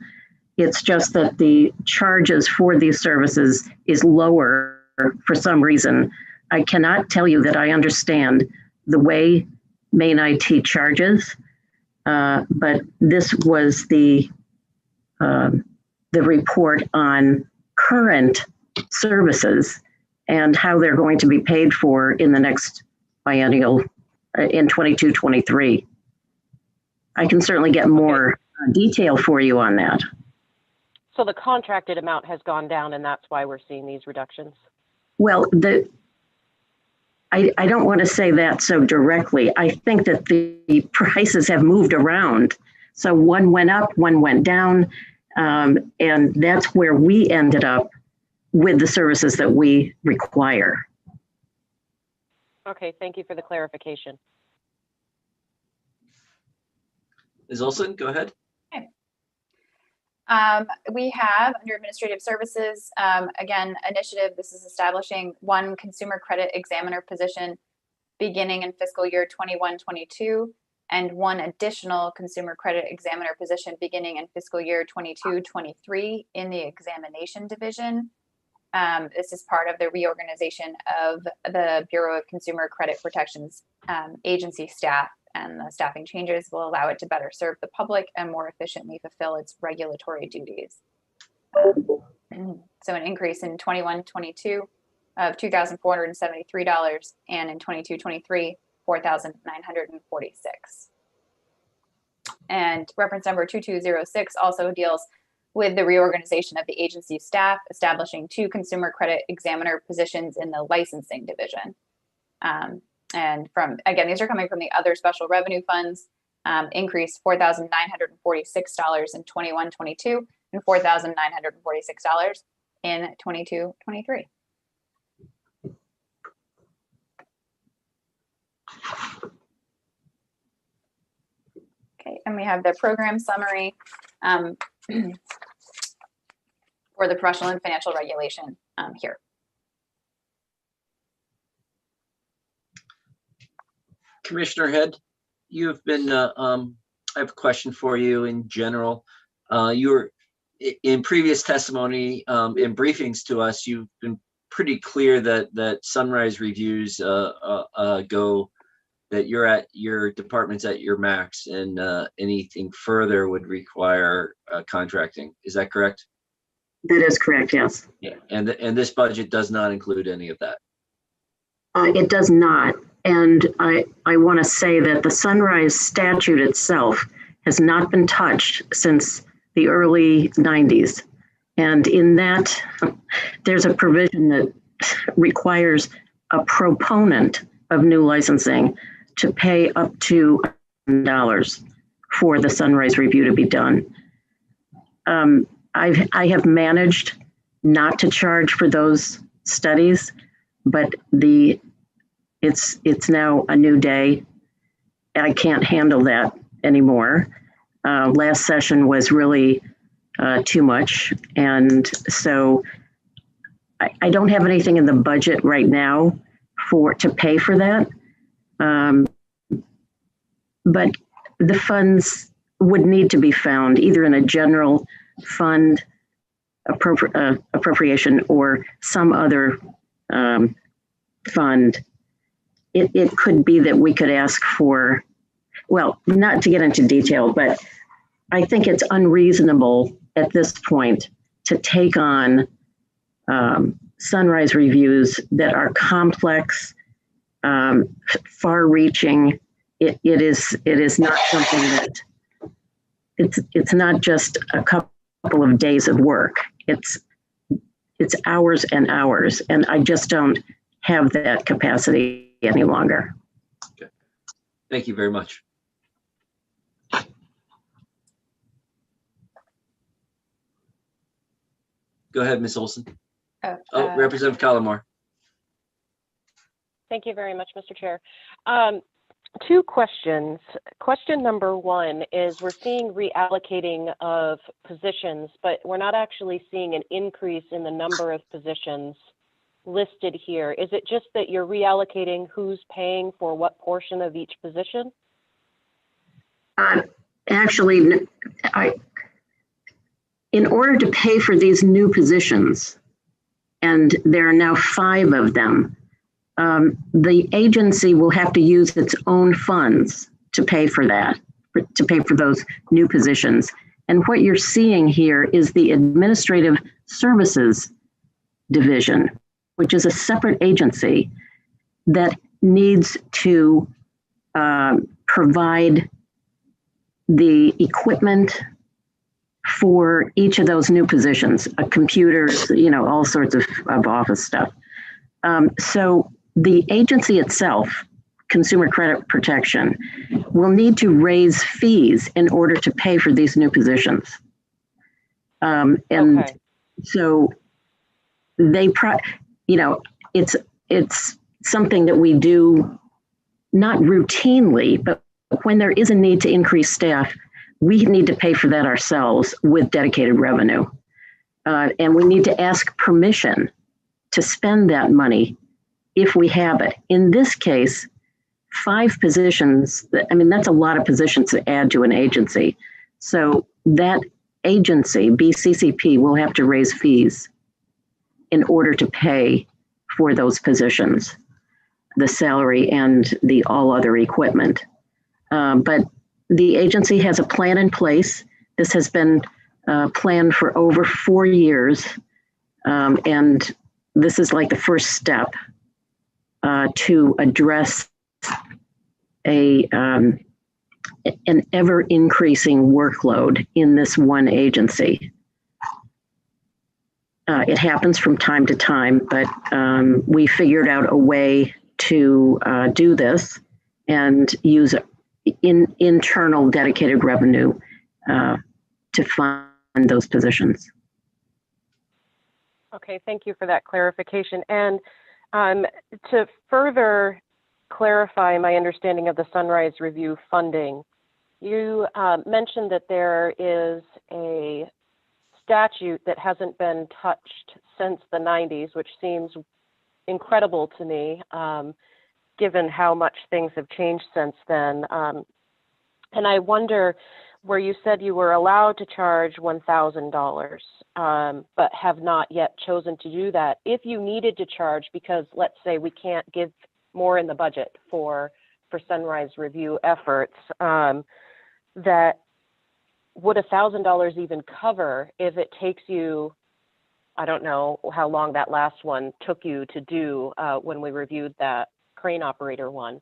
It's just that the charges for these services is lower for some reason, I cannot tell you that I understand the way Maine IT charges, but this was the report on current services and how they're going to be paid for in the next biennial in 22-23. I can certainly get more detail for you on that. So the contracted amount has gone down and that's why we're seeing these reductions? Well, I don't want to say that so directly. I think that the prices have moved around. So one went up, one went down, and that's where we ended up with the services that we require. Okay, thank you for the clarification. Ms. Olson, go ahead. We have under administrative services, again, initiative. This is establishing one consumer credit examiner position beginning in fiscal year 21-22 and one additional consumer credit examiner position beginning in fiscal year 22-23 in the examination division. This is part of the reorganization of the Bureau of Consumer Credit Protection's agency staff, and the staffing changes will allow it to better serve the public and more efficiently fulfill its regulatory duties. So an increase in 21-22 of $2,473 and in 22-23, $4,946. And reference number 2206 also deals with the reorganization of the agency staff, establishing two consumer credit examiner positions in the licensing division. And from, again, these are coming from the other special revenue funds, increased $4,946 in 21-22 and $4,946 in 22-23. Okay, and we have the program summary for the professional and financial regulation here. Commissioner Head, you've been, I have a question for you in general. You were in previous testimony in briefings to us, you've been pretty clear that Sunrise reviews go, that you're at your department's at your max, and anything further would require contracting. Is that correct? That is correct, yes. Yeah, and this budget does not include any of that. It does not. And I want to say that the Sunrise statute itself has not been touched since the early 90s. And in that, there's a provision that requires a proponent of new licensing to pay up to $1,000 for the Sunrise review to be done. I have managed not to charge for those studies, but it's now a new day. I can't handle that anymore. Last session was really too much. And so I don't have anything in the budget right now to pay for that. But the funds would need to be found either in a general fund appropriation or some other fund. It could be that we could ask for, well, not to get into detail, but I think it's unreasonable at this point to take on Sunrise reviews that are complex, far-reaching. It is not something that it's not just a couple of days of work. It's hours and hours, and I just don't have that capacity any longer. Okay. Thank you very much. Go ahead, Ms. Olson. Representative Callamore. Thank you very much, Mr. Chair. Two questions. Question number one is we're seeing reallocating of positions, but we're not actually seeing an increase in the number of positions listed here. Is it just that you're reallocating who's paying for what portion of each position? Actually, in order to pay for these new positions and there are now 5 of them. The agency will have to use its own funds to pay for that, to pay for those new positions. And what you're seeing here is the Administrative Services Division, which is a separate agency that needs to provide the equipment for each of those new positions, computers, all sorts of office stuff. So the agency itself, Consumer Credit Protection, will need to raise fees in order to pay for these new positions. So they, it's something that we do not routinely, but when there is a need to increase staff, we need to pay for that ourselves with dedicated revenue. And we need to ask permission to spend that money if we have it. In this case, 5 positions, that's a lot of positions to add to an agency. So that agency, BCCP, will have to raise fees in order to pay for those positions, the salary and the all other equipment. But the agency has a plan in place. This has been planned for over 4 years. And this is like the first step to address an ever increasing workload in this one agency. It happens from time to time, but we figured out a way to do this and use internal dedicated revenue to fund those positions. Okay, thank you for that clarification. And to further clarify my understanding of the Sunrise Review funding, you mentioned that there is a statute that hasn't been touched since the 90s, which seems incredible to me, given how much things have changed since then. And I wonder, where you said you were allowed to charge $1,000, but have not yet chosen to do that. If you needed to charge, because let's say we can't give more in the budget for Sunrise Review efforts, that would $1,000 even cover if it takes you, I don't know how long that last one took you to do when we reviewed that crane operator one.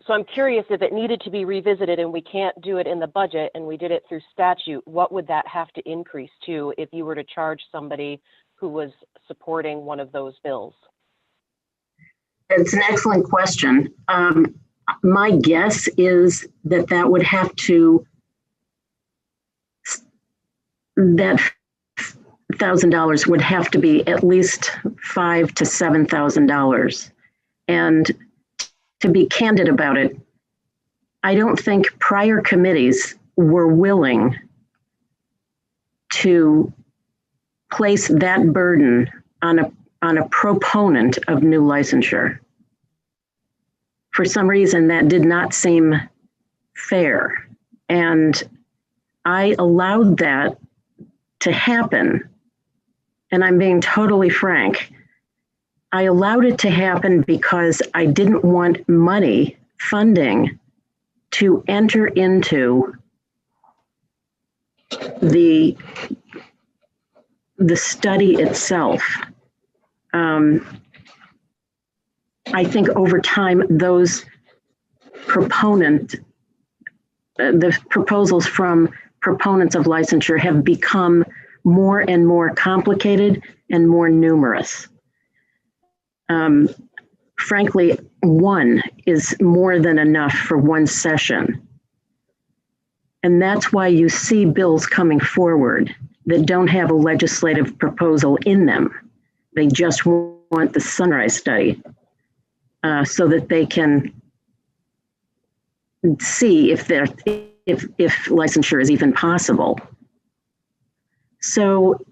So I'm curious, if it needed to be revisited and we can't do it in the budget and we did it through statute, what would that have to increase to if you were to charge somebody who was supporting one of those bills? It's an excellent question. My guess is that would have to, that $1,000 would have to be at least $5,000 to $7,000. And to be candid about it, I don't think prior committees were willing to place that burden on a proponent of new licensure. For some reason, that did not seem fair. And I allowed that to happen. And I'm being totally frank. I allowed it to happen because I didn't want money, funding, to enter into the study itself. I think over time, those the proposals from proponents of licensure have become more and more complicated and more numerous. Frankly, one is more than enough for one session. And that's why you see bills coming forward that don't have a legislative proposal in them. They just want the Sunrise study so that they can see if licensure is even possible. So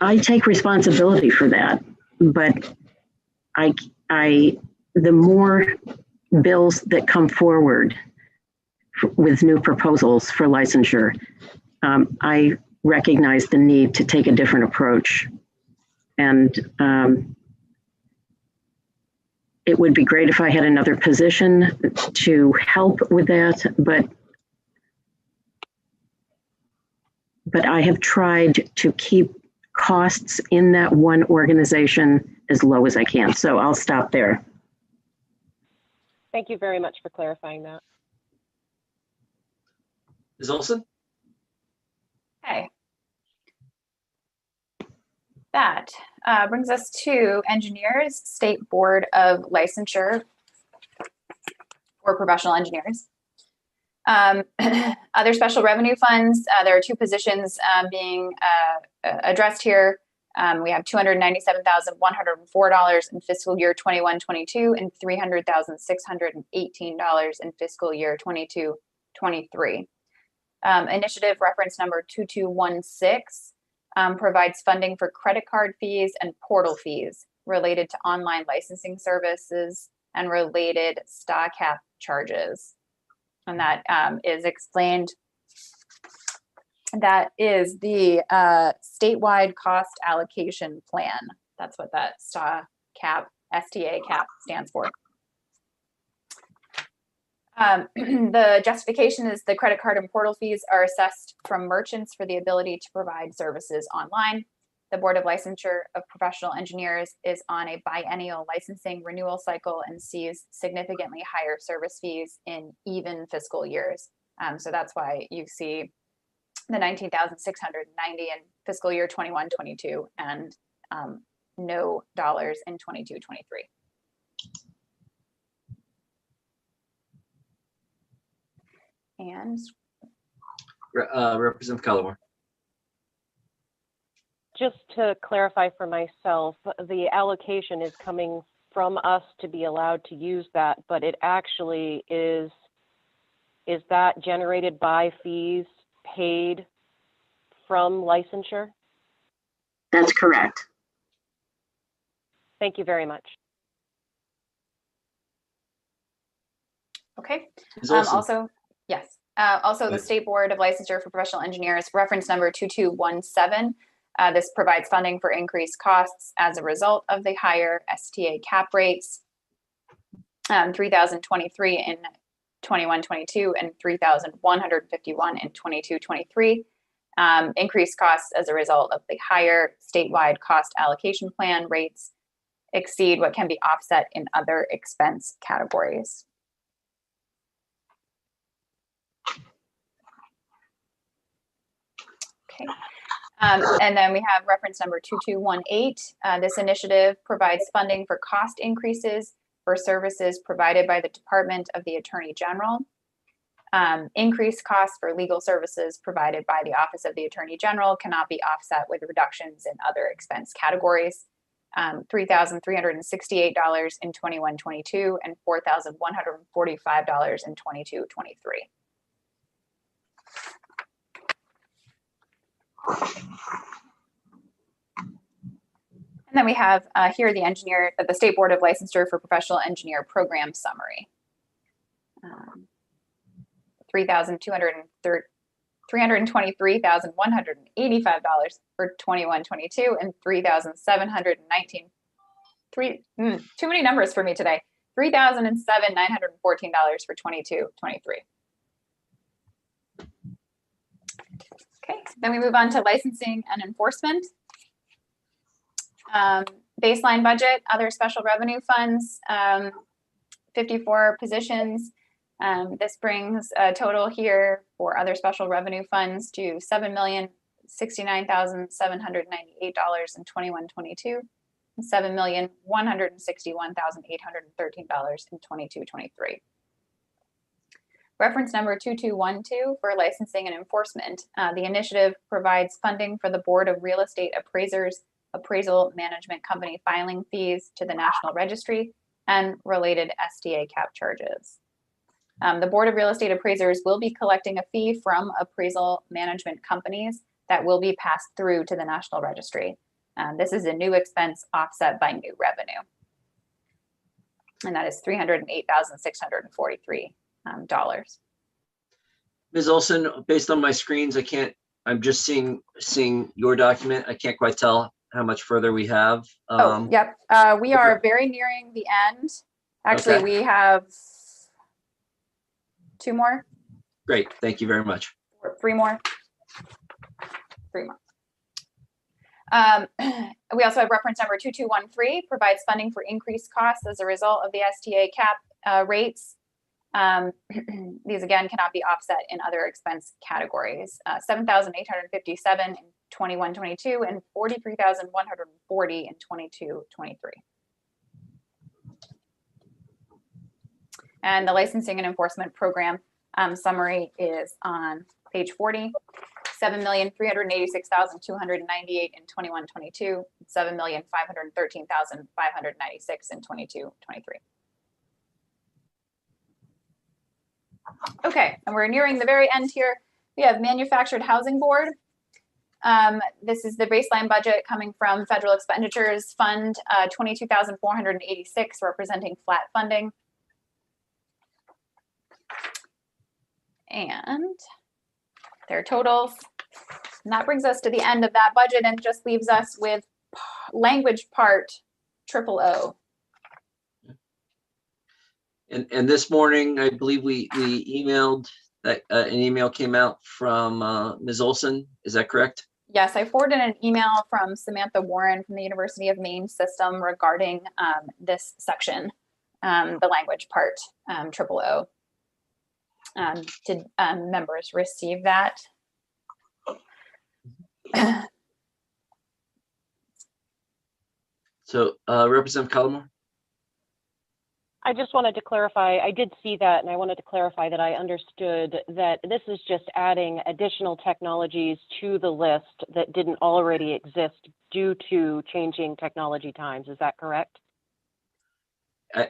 I take responsibility for that, but the more bills that come forward with new proposals for licensure, I recognized the need to take a different approach. And it would be great if I had another position to help with that, but I have tried to keep costs in that one organization as low as I can. So I'll stop there. Thank you very much for clarifying that. Ms. Olson? Okay. That brings us to engineers, State Board of Licensure for professional engineers. Other special revenue funds, there are two positions being addressed here. We have $297,104 in fiscal year 21-22 and $300,618 in fiscal year 22-23. Initiative reference number 2216 provides funding for credit card fees and portal fees related to online licensing services and related STACAP charges. And that is explained. That is the statewide cost allocation plan. That's what that STA cap stands for. The justification is the credit card and portal fees are assessed from merchants for the ability to provide services online. The Board of Licensure of Professional Engineers is on a biennial licensing renewal cycle and sees significantly higher service fees in even fiscal years. So that's why you see the $19,690 in fiscal year 21-22 and no dollars in 22-23. And Representative Callamore. Just to clarify for myself, the allocation is coming from us to be allowed to use that, but it actually is that generated by fees paid from licensure? That's correct. Thank you very much. okay. Awesome. Also, yes. Also, the State Board of Licensure for Professional Engineers, reference number 2217. This provides funding for increased costs as a result of the higher STA cap rates, 3,023 in 21-22 and 3,151 in 22-23. Increased costs as a result of the higher statewide cost allocation plan rates exceed what can be offset in other expense categories. Okay. And then we have reference number 2218. This initiative provides funding for cost increases for services provided by the Department of the Attorney General. Increased costs for legal services provided by the Office of the Attorney General cannot be offset with reductions in other expense categories. $3,368 in 21-22 and $4,145 in 22-23. And then we have here the State Board of Licensure for Professional Engineer Program Summary. $323,185 for 21-22 and $3,719. Too many numbers for me today. $3,914 for 22-23. Okay, then we move on to licensing and enforcement. Baseline budget, other special revenue funds, 54 positions. This brings a total here for other special revenue funds to $7,069,798 in 21-22 and $7,161,813 in 22-23. Reference number 2212 for licensing and enforcement. The initiative provides funding for the Board of Real Estate Appraisers appraisal management company filing fees to the National Registry and related STA cap charges. The Board of Real Estate Appraisers will be collecting a fee from appraisal management companies that will be passed through to the National Registry. This is a new expense offset by new revenue. And that is $308,643. Ms. Olson, based on my screens, I can't I'm just seeing your document. I can't quite tell how much further we have. Oh, yep. We are very nearing the end. Actually, Okay. we have 2 more, Great, thank you very much. or 3 more. 3 more. We also have reference number 2213, provides funding for increased costs as a result of the STA cap rates. These again cannot be offset in other expense categories. 7,857 in 21-22 and 43,140 in 22-23. And the licensing and enforcement program summary is on page 40. 7,386,298 in 21-22, 7,513,596 in 22-23. Okay, and we're nearing the very end here. We have Manufactured Housing Board. This is the baseline budget coming from Federal Expenditures Fund 22,486, representing flat funding. And their totals. And that brings us to the end of that budget and just leaves us with language part O. And this morning, I believe we emailed that an email came out from Ms. Olson. Is that correct? Yes, I forwarded an email from Samantha Warren from the University of Maine system regarding this section, the language part, O. Did members receive that? So Representative Cullimore? I just wanted to clarify, I did see that, and I wanted to clarify that I understood that this is just adding additional technologies to the list that didn't already exist due to changing technology times. Is that correct?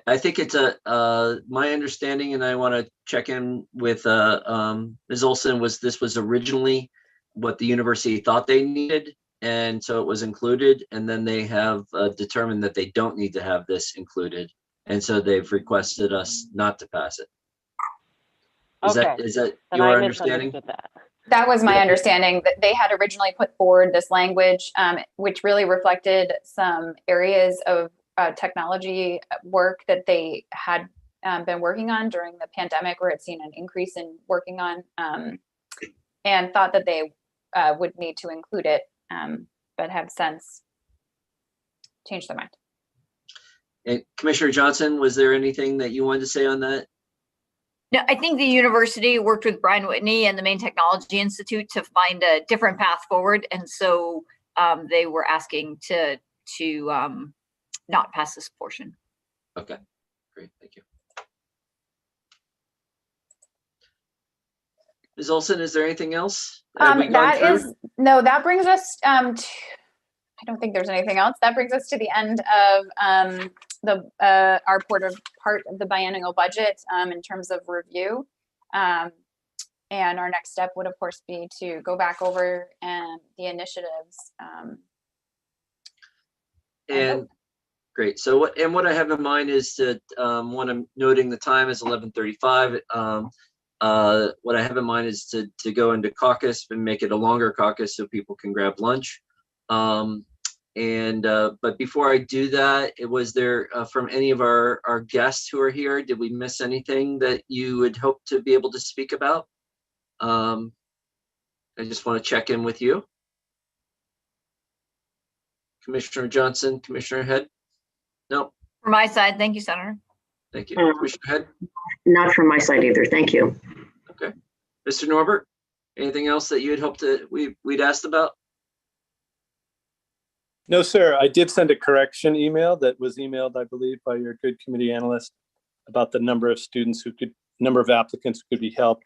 I think it's my understanding, and I want to check in with Ms. Olson, was this was originally what the university thought they needed, and so it was included, and then they have determined that they don't need to have this included, and so they've requested us not to pass it. Is that Then your I understanding? misunderstood that. That was my understanding, that they had originally put forward this language, which really reflected some areas of technology work that they had been working on during the pandemic, where it's seen an increase in working on, and thought that they would need to include it, but have since changed their mind. And Commissioner Johnson, was there anything that you wanted to say on that? No, I think the university worked with Brian Whitney and the Maine Technology Institute to find a different path forward. And so they were asking to not pass this portion. Okay, great, thank you. Ms. Olson, is there anything else? Have we gone That through? is, no, that brings us to, I don't think there's anything else. That brings us to the end of our part of the biennial budget in terms of review. And our next step would, of course, be to go back over and the initiatives. And great. So what I have in mind is that when I'm noting the time is 11:35. What I have in mind is to go into caucus and make it a longer caucus so people can grab lunch. But before I do that, was there from any of our guests who are here, did we miss anything that you would hope to be able to speak about? I just want to check in with you. Commissioner Johnson, Commissioner Head? No, From my side, thank you, Senator. thank you. Commissioner Head? Not from my side either. Thank you. Okay. Mr. Norbert, anything else that you had hoped that we'd asked about? No, sir. I did send a correction email that was emailed, I believe, by your good committee analyst about the number of students number of applicants who could be helped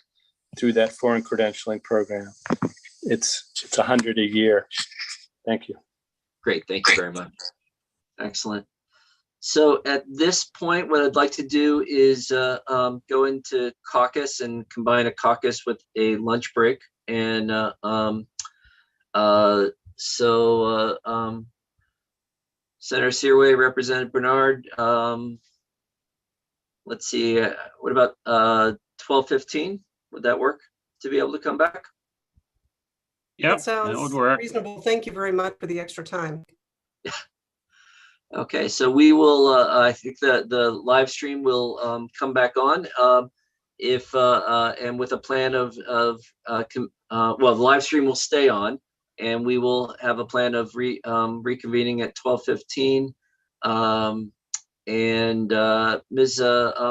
through that foreign credentialing program. It's 100 a year. Thank you. Great, thank you very much. Excellent. So at this point, what I'd like to do is go into caucus and combine a caucus with a lunch break. And Senator Searway, Representative Bernard, let's see, what about 12:15? Would that work to be able to come back? Yep, That that would sounds work. reasonable. Thank you very much for the extra time. Okay, so we will, I think the live stream will come back on. If, and with a plan of, well, the live stream will stay on, and we will have a plan of reconvening at 12:15. And Ms.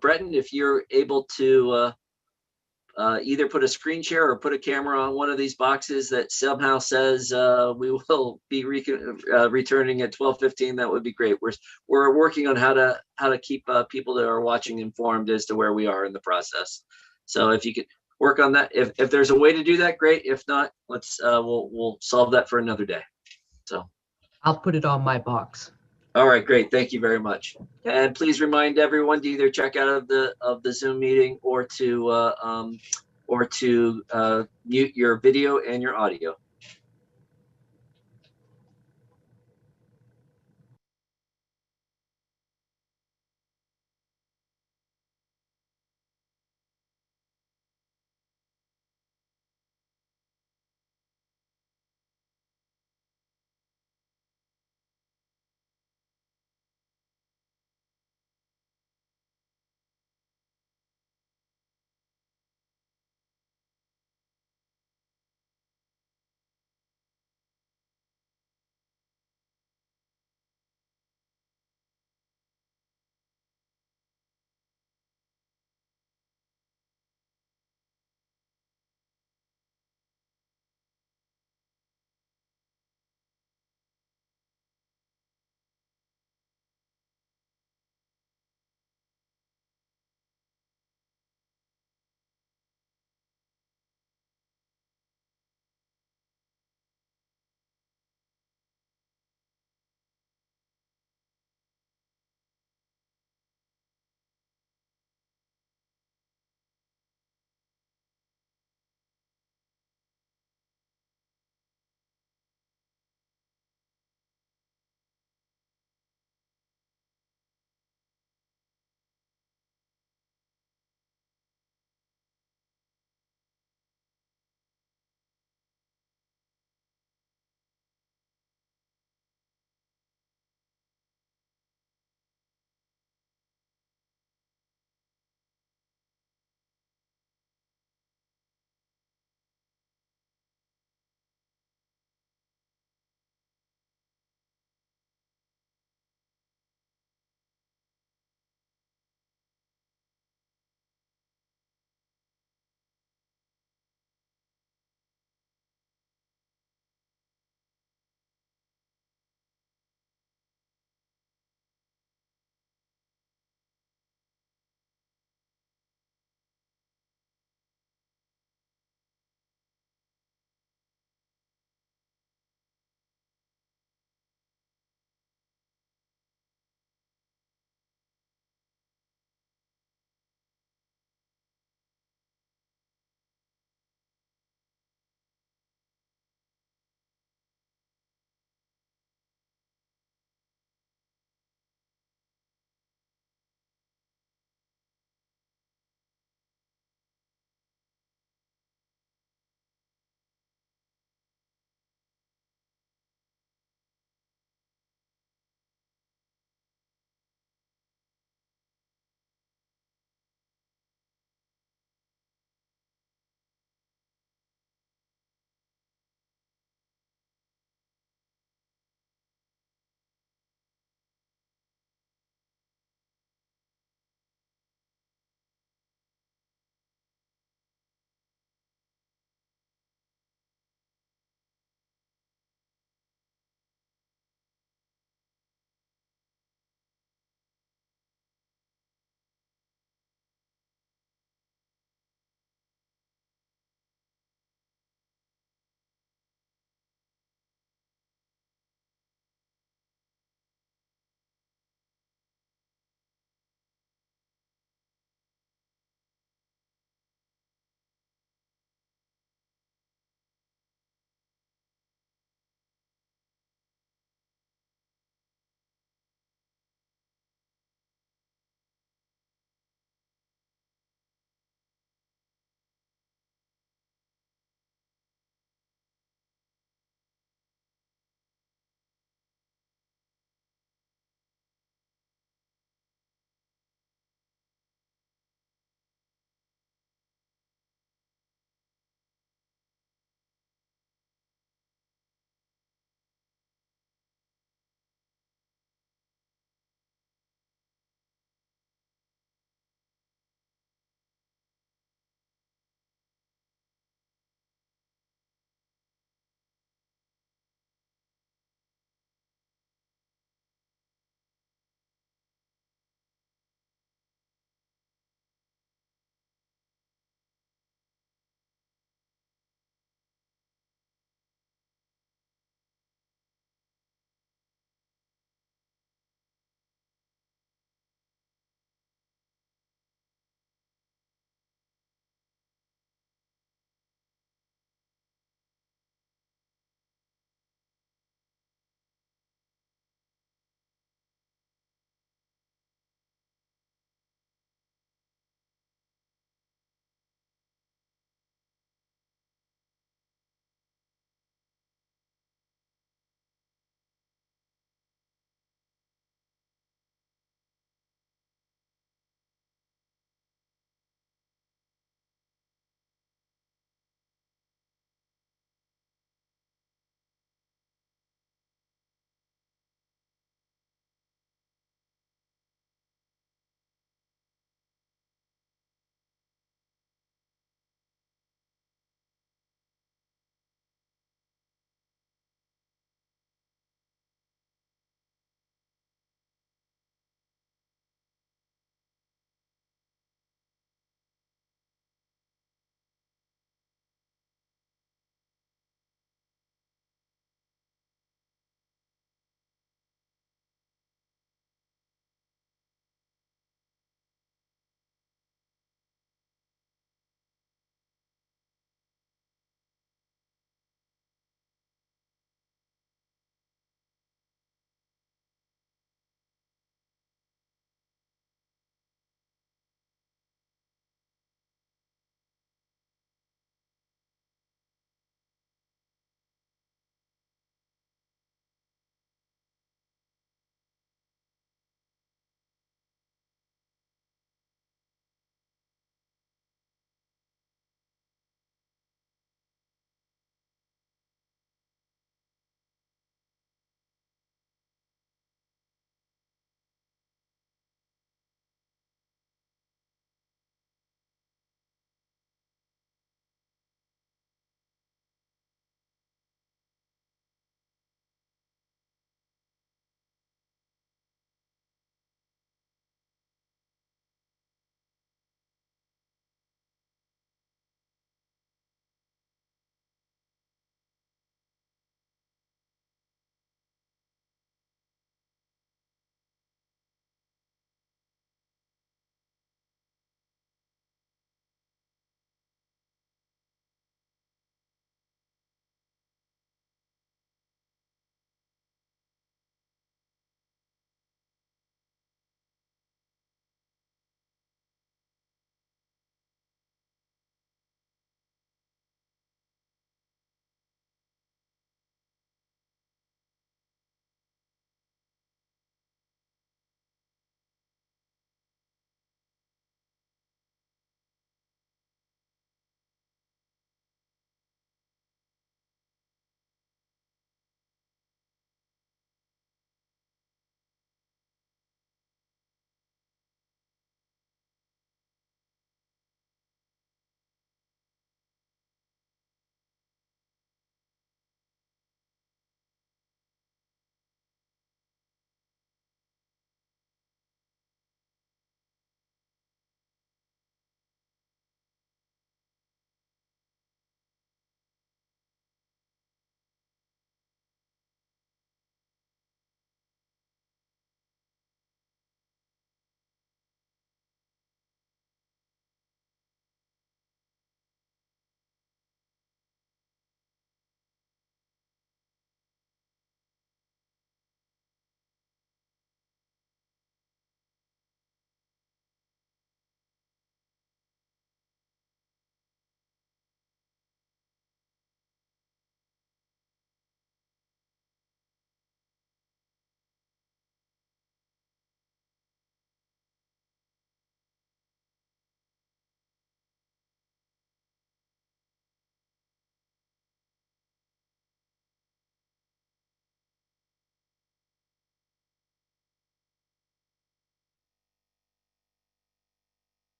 Breton, if you're able to either put a screen share or put a camera on one of these boxes that somehow says we will be returning at 12:15, that would be great. We're working on how to keep people that are watching informed as to where we are in the process. So if you could work on that, if there's a way to do that, great. If not, let's we'll solve that for another day. So I'll put it on my box. all right, great. Thank you very much. And please remind everyone to either check out of the Zoom meeting or to mute your video and your audio.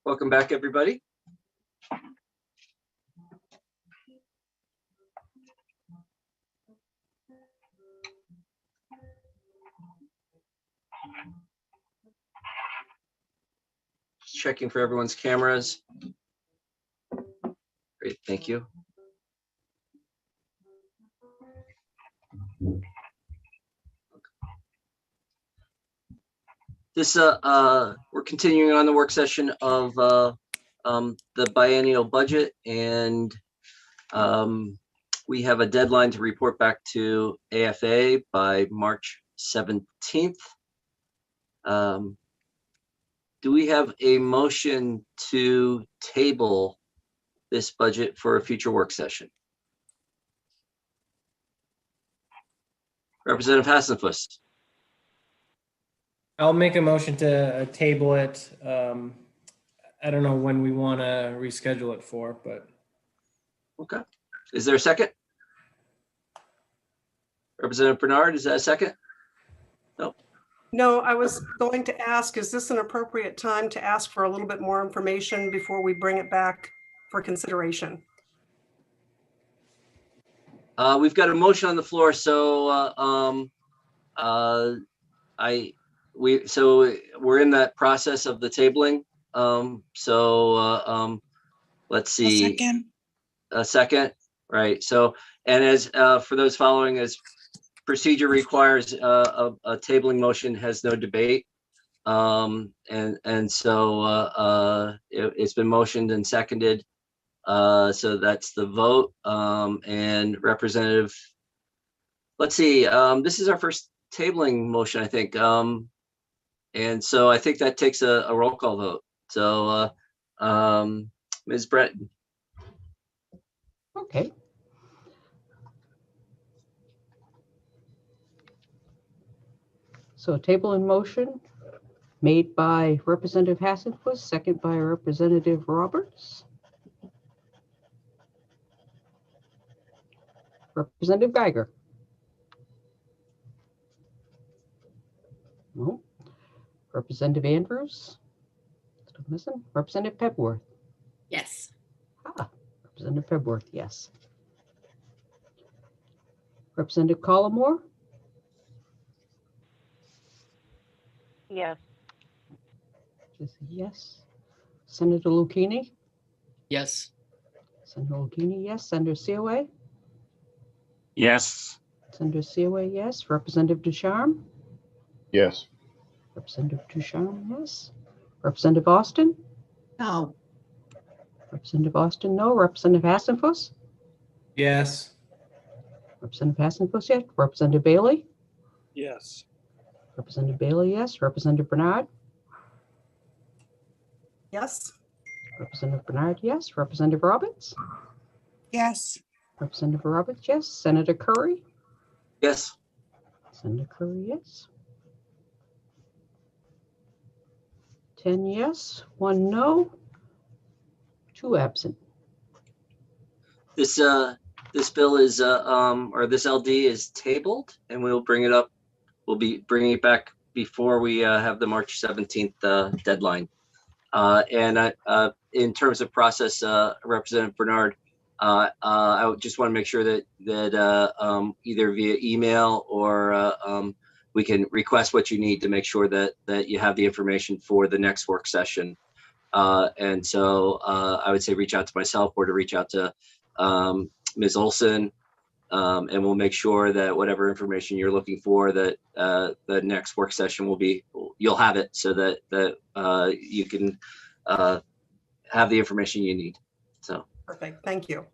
Welcome back, everybody. Just checking for everyone's cameras. Great, thank you. This we're continuing on the work session of the biennial budget, and we have a deadline to report back to AFA by March 17th. Do we have a motion to table this budget for a future work session? Representative Hassenfuss. I'll make a motion to table it. I don't know when we want to reschedule it for, but. Okay. Is there a second? Representative Bernard, is that a second? No. No, I was going to ask, is this an appropriate time to ask for a little bit more information before we bring it back for consideration? We've got a motion on the floor, so we're in that process of the tabling. Let's see. A second, right? So, and as for those following, as procedure requires, a tabling motion has no debate, it's been motioned and seconded. So that's the vote. And Representative, let's see. This is our first tabling motion, I think. And so I think that takes a roll call vote. So, Ms. Breton. Okay. So table in motion made by Representative Hassenfuss, second by Representative Roberts. Representative Geiger. No. Representative Andrews. Still missing. Representative Pepworth. Yes. Representative Pepworth, yes. Representative Collmore. Yes. Just a yes. Senator Lucchini. Yes. Senator Lucchini, yes. Senator Seaway. Yes. Senator Seaway, yes. Representative Ducharme. Yes. Representative Ducharme, yes. Representative Austin. No. Representative Austin, no. Representative Hassenfuss. Yes. Representative Hassenfuss, yes. Representative Bailey. Yes. Representative Bailey, yes. Representative Bernard. Yes. Representative Bernard, yes. Representative Roberts. Yes. Representative Roberts, yes. Senator Curry. Yes. Senator Curry, yes. 10 yes, 1 no, 2 absent. This bill is or this LD is tabled, and we'll bring it up. We'll be bringing it back before we have the March 17th deadline. In terms of process, Representative Bernard, I would just want to make sure that either via email or we can request what you need to make sure that you have the information for the next work session. And so I would say reach out to myself or to reach out to Ms. Olson, and we'll make sure that whatever information you're looking for, that the next work session you'll have it so that you can have the information you need. So Perfect. Thank you.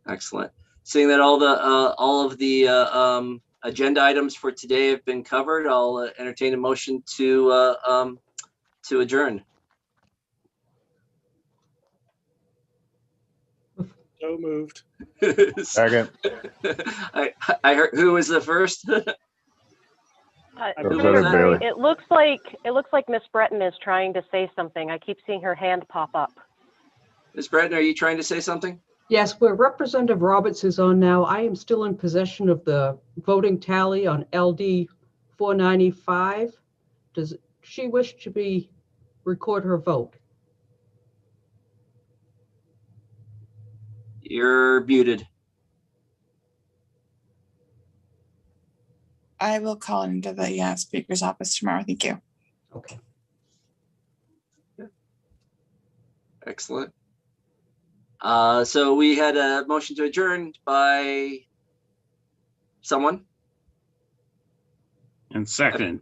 excellent. Seeing that all of the agenda items for today have been covered, I'll entertain a motion to adjourn. So moved. Second. I heard, who was the first? Representative Bailey. It looks like Miss Breton is trying to say something. I keep seeing her hand pop up. Ms. Breton, are you trying to say something? Yes, where Representative Roberts is on now, I am still in possession of the voting tally on LD 495. Does she wish to record her vote? You're muted. I will call into the speaker's office tomorrow. Thank you. Okay. Excellent. So we had a motion to adjourn by someone. And second.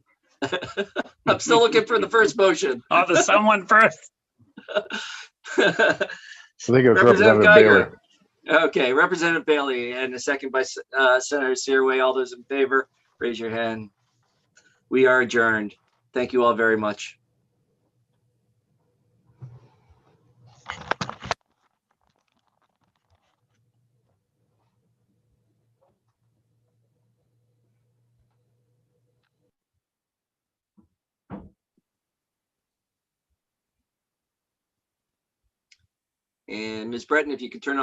I'm still looking for the first motion. Oh, the someone first. I think it was Representative Bailey. Okay, Representative Bailey, and a second by Senator Searway. All those in favor, raise your hand. We are adjourned. Thank you all very much. And Ms. Breton, if you could turn on